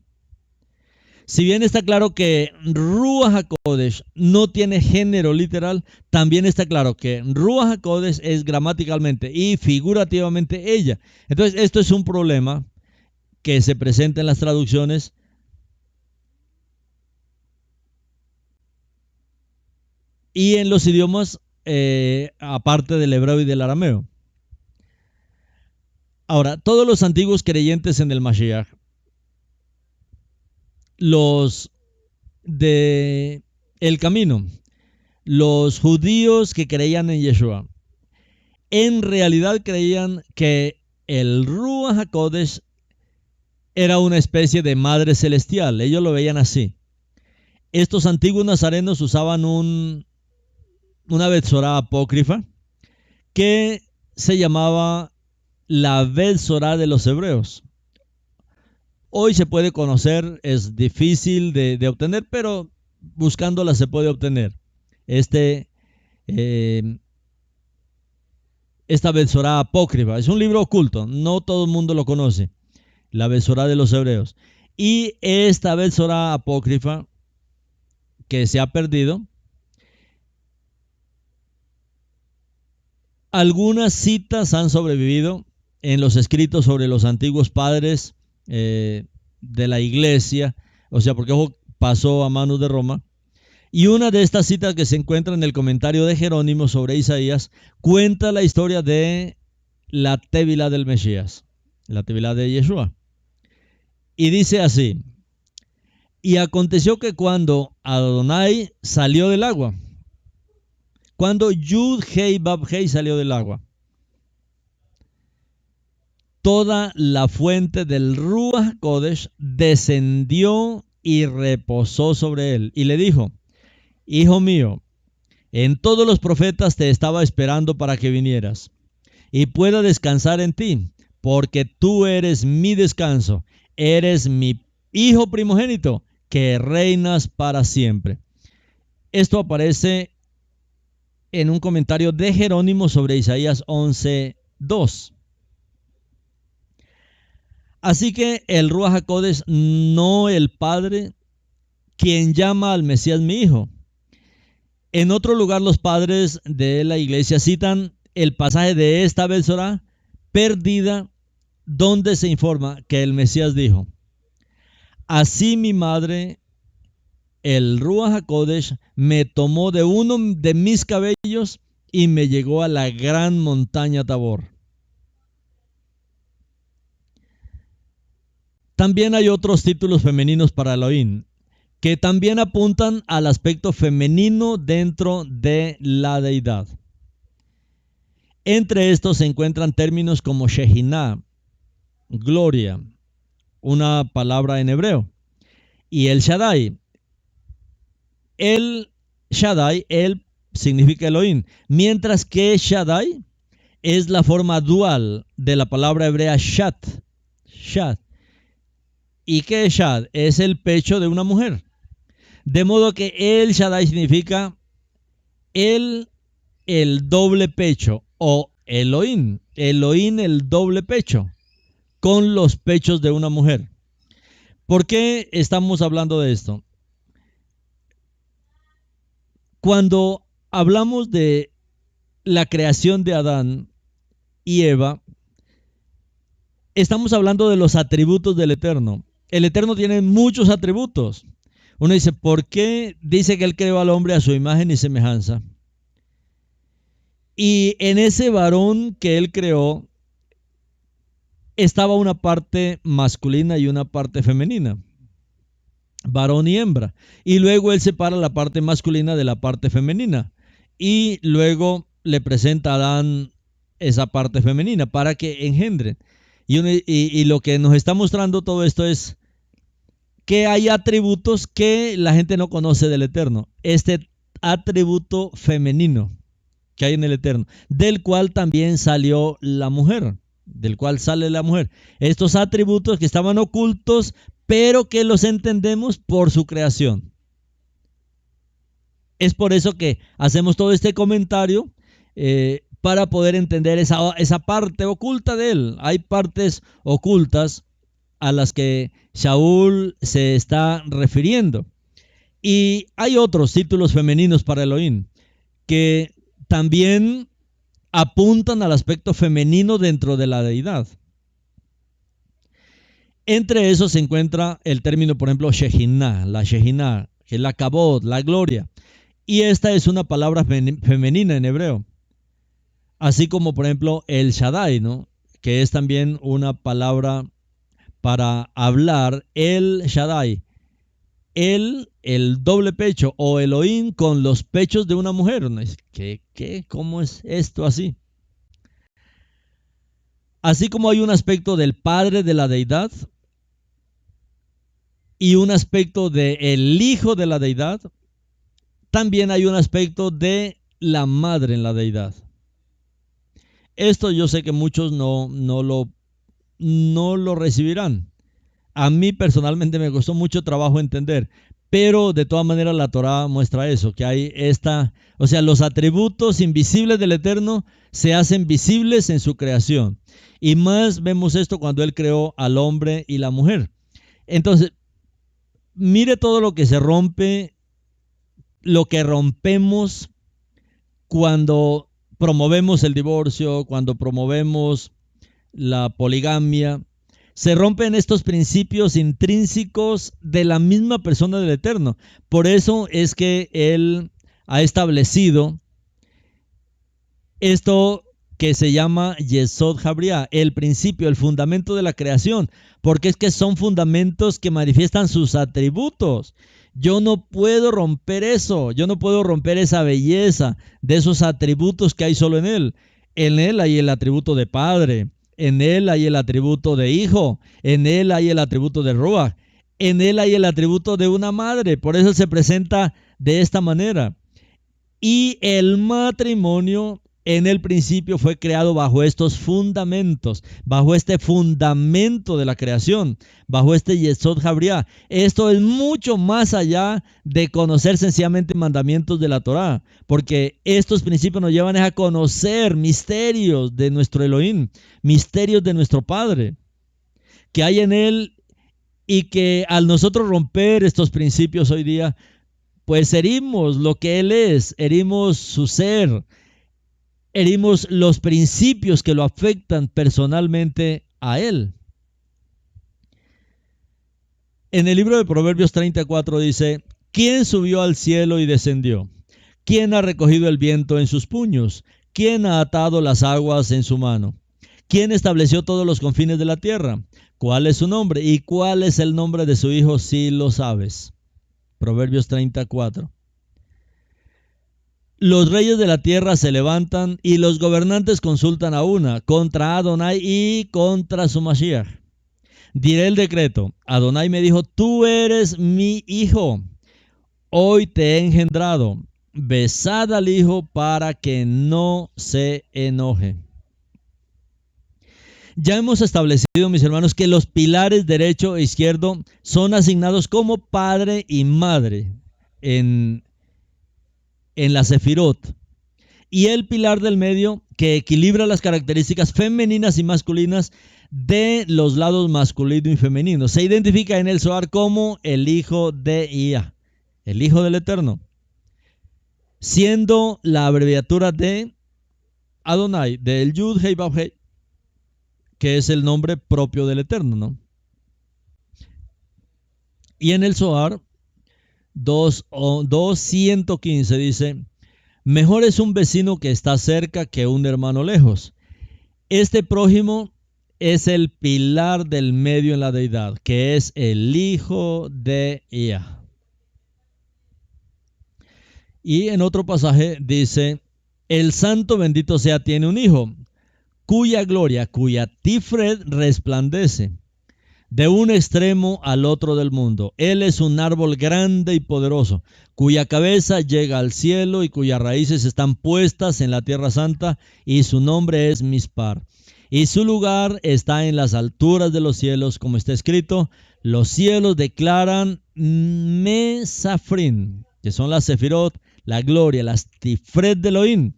Si bien está claro que Ruach HaKodesh no tiene género literal, también está claro que Ruach HaKodesh es gramaticalmente y figurativamente ella. Entonces, esto es un problema que se presenta en las traducciones y en los idiomas aparte del hebreo y del arameo. Ahora, todos los antiguos creyentes en el Mashiach, los de el camino, los judíos que creían en Yeshua, en realidad creían que el Ruach HaKodesh era una especie de madre celestial. Ellos lo veían así. Estos antiguos nazarenos usaban una Betzorá apócrifa que se llamaba la Betzorá de los hebreos. Hoy se puede conocer, es difícil de obtener, pero buscándola se puede obtener. Esta Betzorá apócrifa es un libro oculto, no todo el mundo lo conoce, la Betzorá de los hebreos. Y esta Betzorá apócrifa que se ha perdido, algunas citas han sobrevivido en los escritos sobre los antiguos padres de la iglesia, o sea, porque pasó a manos de Roma. Y una de estas citas que se encuentra en el comentario de Jerónimo sobre Isaías cuenta la historia de la Tevila del Mesías. la Tevilá de Yeshua. Y dice así: y aconteció que cuando Adonai salió del agua, cuando Yud Hei Bab Hei salió del agua, toda la fuente del Ruach Kodesh descendió y reposó sobre él. Y le dijo: hijo mío, en todos los profetas te estaba esperando para que vinieras y pueda descansar en ti, porque tú eres mi descanso, eres mi hijo primogénito, que reinas para siempre. Esto aparece en un comentario de Jerónimo sobre Isaías 11:2. Así que el Ruach HaKodesh, no el Padre, quien llama al Mesías mi hijo. En otro lugar, los padres de la iglesia citan el pasaje de esta Besorá perdida, donde se informa que el Mesías dijo: así mi madre, el Ruach HaKodesh, me tomó de uno de mis cabellos y me llegó a la gran montaña Tabor. También hay otros títulos femeninos para Elohim, que también apuntan al aspecto femenino dentro de la deidad. Entre estos se encuentran términos como Shehinah, gloria, una palabra en hebreo, y el Shaddai. El Shaddai, él significa Elohim, mientras que Shaddai es la forma dual de la palabra hebrea Shad. ¿Y qué es Shad? Es el pecho de una mujer. De modo que el Shaddai significa el doble pecho, o Elohim, el doble pecho, con los pechos de una mujer. ¿Por qué estamos hablando de esto? Cuando hablamos de la creación de Adán y Eva, estamos hablando de los atributos del Eterno. El Eterno tiene muchos atributos. Uno dice: ¿por qué dice que Él creó al hombre a su imagen y semejanza? Y en ese varón que Él creó estaba una parte masculina y una parte femenina, varón y hembra. Y luego Él separa la parte masculina de la parte femenina. Y luego le presenta a Adán esa parte femenina para que engendre. Y lo que nos está mostrando todo esto es que hay atributos que la gente no conoce del Eterno. Este atributo femenino que hay en el Eterno, del cual también salió la mujer, del cual sale la mujer. Estos atributos que estaban ocultos, pero que los entendemos por su creación. Es por eso que hacemos todo este comentario, para poder entender esa parte oculta de él. Hay partes ocultas a las que Shaul se está refiriendo. Y hay otros títulos femeninos para Elohim que también apuntan al aspecto femenino dentro de la deidad. Entre esos se encuentra el término, por ejemplo, Shehinah, que es la Kabod, la gloria. Y esta es una palabra femenina en hebreo. Así como, por ejemplo, el Shaddai, ¿no?, que es también una palabra para hablar, el Shaddai, el doble pecho, o Elohim con los pechos de una mujer. ¿Qué? ¿Cómo es esto así? Así como hay un aspecto del padre de la deidad y un aspecto del hijo de la deidad, también hay un aspecto de la madre en la deidad. Esto yo sé que muchos no lo recibirán. A mí personalmente me costó mucho trabajo entender, pero de todas maneras la Torá muestra eso, que hay los atributos invisibles del Eterno se hacen visibles en su creación. Y más vemos esto cuando Él creó al hombre y la mujer. Entonces, mire todo lo que se rompe, lo que rompemos cuando promovemos el divorcio, cuando promovemos la poligamia. Se rompen estos principios intrínsecos de la misma persona del Eterno. Por eso es que Él ha establecido esto que se llama Yesod Habría, el principio, el fundamento de la creación, porque es que son fundamentos que manifiestan sus atributos. Yo no puedo romper eso, yo no puedo romper esa belleza de esos atributos que hay solo en Él. En Él hay el atributo de Padre, en Él hay el atributo de Hijo, en Él hay el atributo de Ruach, en Él hay el atributo de una madre, por eso se presenta de esta manera. Y el matrimonio en el principio fue creado bajo estos fundamentos, bajo este fundamento de la creación, bajo este Yesod Habría. Esto es mucho más allá de conocer sencillamente mandamientos de la Torá, porque estos principios nos llevan a conocer misterios de nuestro Elohim, misterios de nuestro Padre, que hay en Él, y que al nosotros romper estos principios hoy día, pues herimos lo que Él es, herimos su ser, herimos los principios que lo afectan personalmente a Él. En el libro de Proverbios 34 dice: ¿quién subió al cielo y descendió? ¿Quién ha recogido el viento en sus puños? ¿Quién ha atado las aguas en su mano? ¿Quién estableció todos los confines de la tierra? ¿Cuál es su nombre? ¿Y cuál es el nombre de su hijo, si lo sabes? Proverbios 34. Los reyes de la tierra se levantan y los gobernantes consultan a una contra Adonai y contra su Mashiach. Diré el decreto: Adonai me dijo, tú eres mi hijo, hoy te he engendrado. Besad al hijo para que no se enoje. Ya hemos establecido, mis hermanos, que los pilares derecho e izquierdo son asignados como padre y madre en la Sefirot. Y el pilar del medio, que equilibra las características femeninas y masculinas de los lados masculino y femenino, se identifica en el Zohar como el hijo de Ia, el hijo del Eterno, siendo la abreviatura de Adonai, del Yud Hei Vav Hei, que es el nombre propio del Eterno, ¿no? Y en el Zohar 2.115 dice: mejor es un vecino que está cerca que un hermano lejos. Este prójimo es el pilar del medio en la deidad, que es el hijo de Ia. Y en otro pasaje dice: el santo bendito sea tiene un hijo, cuya gloria, cuya tifred resplandece de un extremo al otro del mundo. Él es un árbol grande y poderoso, cuya cabeza llega al cielo y cuyas raíces están puestas en la tierra santa, y su nombre es Mispar. Y su lugar está en las alturas de los cielos, como está escrito: los cielos declaran Mesafrin, que son las Sefirot, la gloria, las tifred de Elohim.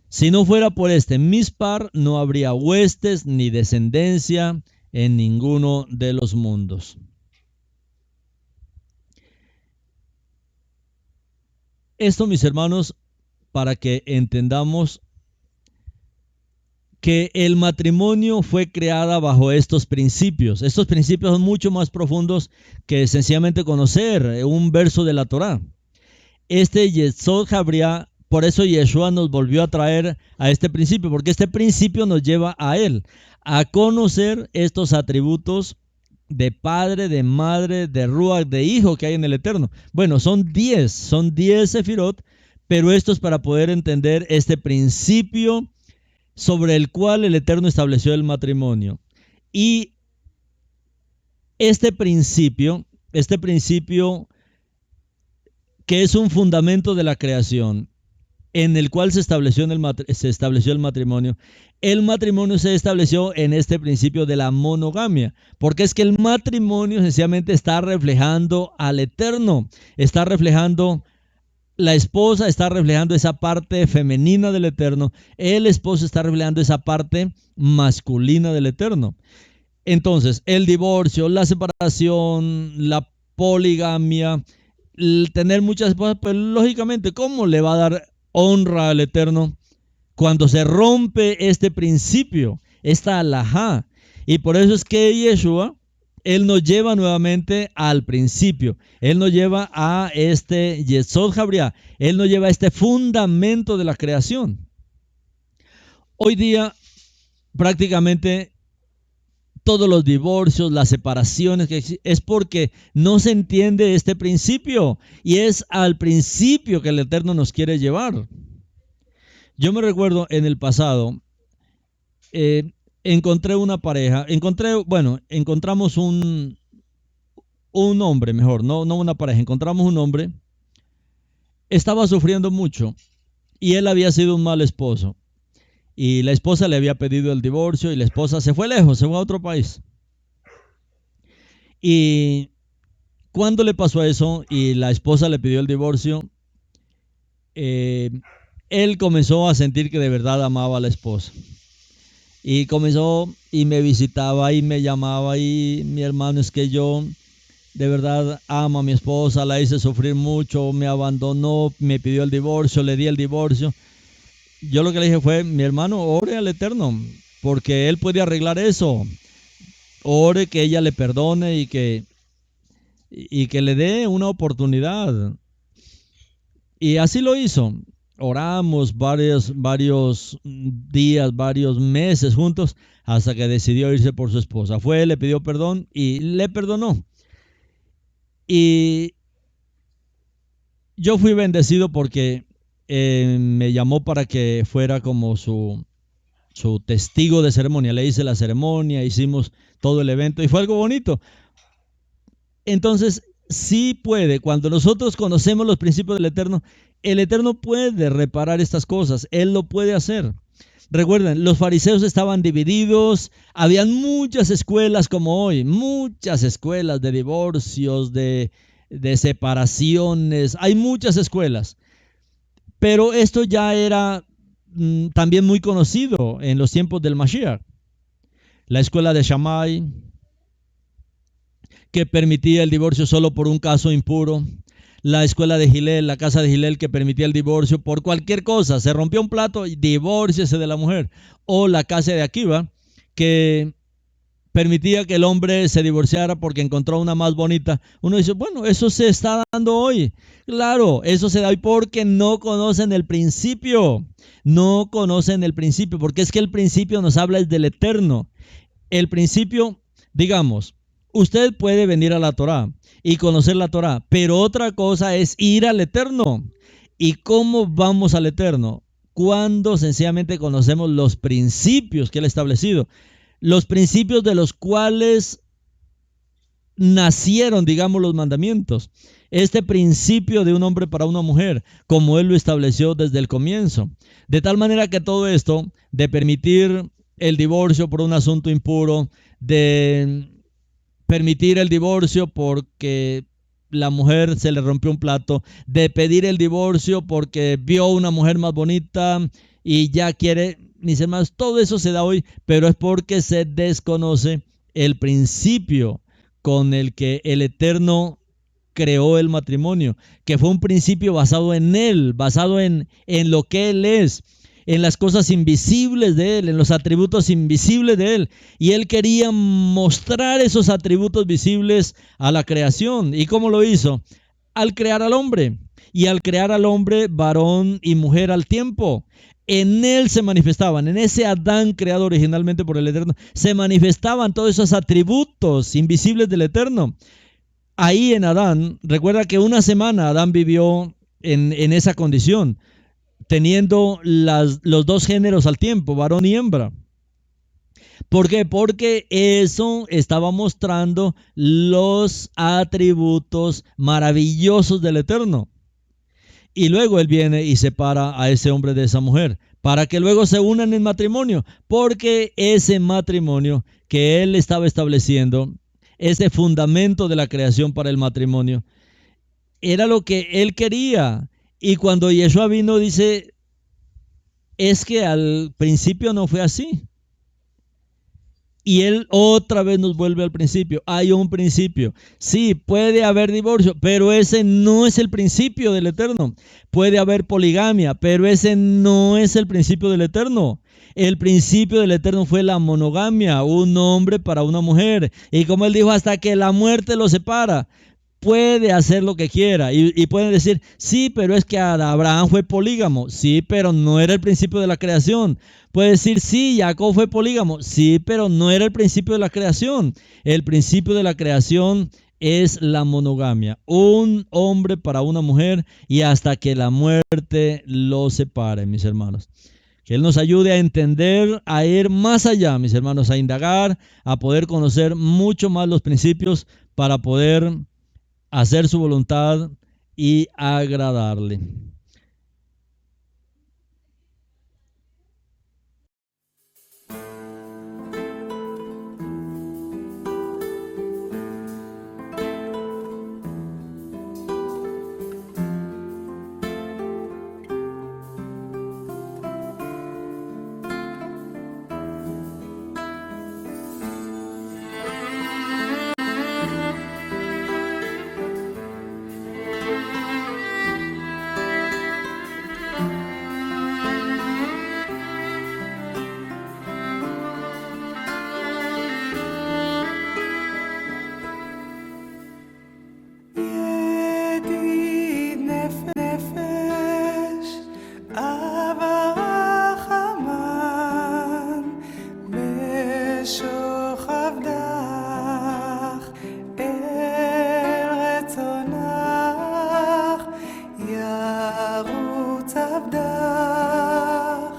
Si no fuera por este Mispar, no habría huestes ni descendencia en ninguno de los mundos. Esto, mis hermanos, para que entendamos que el matrimonio fue creada bajo estos principios. Estos principios son mucho más profundos que sencillamente conocer un verso de la Torá. Este Yesod Habría, por eso Yeshua nos volvió a traer a este principio, porque este principio nos lleva a Él, a conocer estos atributos de Padre, de Madre, de Ruach, de Hijo que hay en el Eterno. Bueno, son 10 Sefirot, pero esto es para poder entender este principio sobre el cual el Eterno estableció el matrimonio. Y este principio que es un fundamento de la creación, en el cual se estableció el matrimonio. El matrimonio se estableció en este principio de la monogamia, porque es que el matrimonio sencillamente está reflejando al Eterno, está reflejando la esposa, está reflejando esa parte femenina del Eterno, el esposo está reflejando esa parte masculina del Eterno. Entonces, el divorcio, la separación, la poligamia, el tener muchas esposas, pues lógicamente, ¿cómo le va a dar honra al Eterno cuando se rompe este principio, esta alajá? Y por eso es que Yeshua, Él nos lleva nuevamente al principio. Él nos lleva a este Yesod Habría. Él nos lleva a este fundamento de la creación. Hoy día prácticamente todos los divorcios, las separaciones, es porque no se entiende este principio y es al principio que el Eterno nos quiere llevar. Yo me recuerdo en el pasado, encontré una pareja, encontramos un hombre, mejor, no una pareja, encontramos un hombre, estaba sufriendo mucho y él había sido un mal esposo. Y la esposa le había pedido el divorcio y la esposa se fue lejos, se fue a otro país. Y cuando le pasó eso y la esposa le pidió el divorcio, eh, él comenzó a sentir que de verdad amaba a la esposa. Y comenzó y me visitaba y me llamaba y mi hermano, es que yo de verdad amo a mi esposa, la hice sufrir mucho, me abandonó, me pidió el divorcio, le di el divorcio. Yo lo que le dije fue, mi hermano, ore al Eterno, porque Él puede arreglar eso. Ore que ella le perdone y que le dé una oportunidad. Y así lo hizo. Oramos varios días, varios meses juntos, hasta que decidió irse por su esposa. Fue, le pidió perdón y le perdonó. Y yo fui bendecido porque me llamó para que fuera como su testigo de ceremonia. Le hice la ceremonia, hicimos todo el evento y fue algo bonito. Entonces, sí puede, cuando nosotros conocemos los principios del Eterno, el Eterno puede reparar estas cosas, Él lo puede hacer. Recuerden, los fariseos estaban divididos, habían muchas escuelas como hoy, muchas escuelas de divorcios, de separaciones, hay muchas escuelas. Pero esto ya era también muy conocido en los tiempos del Mashiach. La escuela de Shammai, que permitía el divorcio solo por un caso impuro. La escuela de Hillel, la casa de Hillel, que permitía el divorcio por cualquier cosa. Se rompió un plato y divórciese de la mujer. O la casa de Akiva, que permitía que el hombre se divorciara porque encontró una más bonita. Uno dice, bueno, eso se está dando hoy. Claro, eso se da hoy porque no conocen el principio. No conocen el principio, porque es que el principio nos habla del Eterno. El principio, digamos, usted puede venir a la Torá y conocer la Torá, pero otra cosa es ir al Eterno. ¿Y cómo vamos al Eterno? Cuando sencillamente conocemos los principios que Él ha establecido, los principios de los cuales nacieron, digamos, los mandamientos. Este principio de un hombre para una mujer, como Él lo estableció desde el comienzo. De tal manera que todo esto de permitir el divorcio por un asunto impuro, de permitir el divorcio porque la mujer se le rompió un plato, de pedir el divorcio porque vio una mujer más bonita y ya quiere, mis hermanos, todo eso se da hoy, pero es porque se desconoce el principio con el que el Eterno creó el matrimonio, que fue un principio basado en Él, basado en lo que Él es, en las cosas invisibles de Él, en los atributos invisibles de Él. Y Él quería mostrar esos atributos visibles a la creación. ¿Y cómo lo hizo? Al crear al hombre. Y al crear al hombre, varón y mujer al tiempo. En Él se manifestaban, en ese Adán creado originalmente por el Eterno, se manifestaban todos esos atributos invisibles del Eterno. Ahí en Adán, recuerda que una semana Adán vivió en esa condición, teniendo los dos géneros al tiempo, varón y hembra. ¿Por qué? Porque eso estaba mostrando los atributos maravillosos del Eterno. Y luego Él viene y separa a ese hombre de esa mujer, para que luego se unan en matrimonio, porque ese matrimonio que Él estaba estableciendo, ese fundamento de la creación para el matrimonio, era lo que Él quería. Y cuando Yeshua vino, dice, es que al principio no fue así. Y Él otra vez nos vuelve al principio. Hay un principio. Sí, puede haber divorcio, pero ese no es el principio del Eterno. Puede haber poligamia, pero ese no es el principio del Eterno. El principio del Eterno fue la monogamia, un hombre para una mujer. Y como Él dijo, hasta que la muerte los separa. puede hacer lo que quiera y pueden decir, sí, pero es que Abraham fue polígamo, sí, pero no era el principio de la creación. Puede decir, sí, Jacob fue polígamo, sí, pero no era el principio de la creación. El principio de la creación es la monogamia, un hombre para una mujer y hasta que la muerte los separe, mis hermanos. Que Él nos ayude a entender, a ir más allá, mis hermanos, a indagar, a poder conocer mucho más los principios para poder hacer su voluntad y agradarle. ידיד נפש, אב הרחמן, בשוכב דך אל רצונך, ירוץ עבדך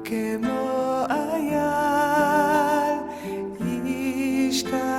כמו אייל ישתבח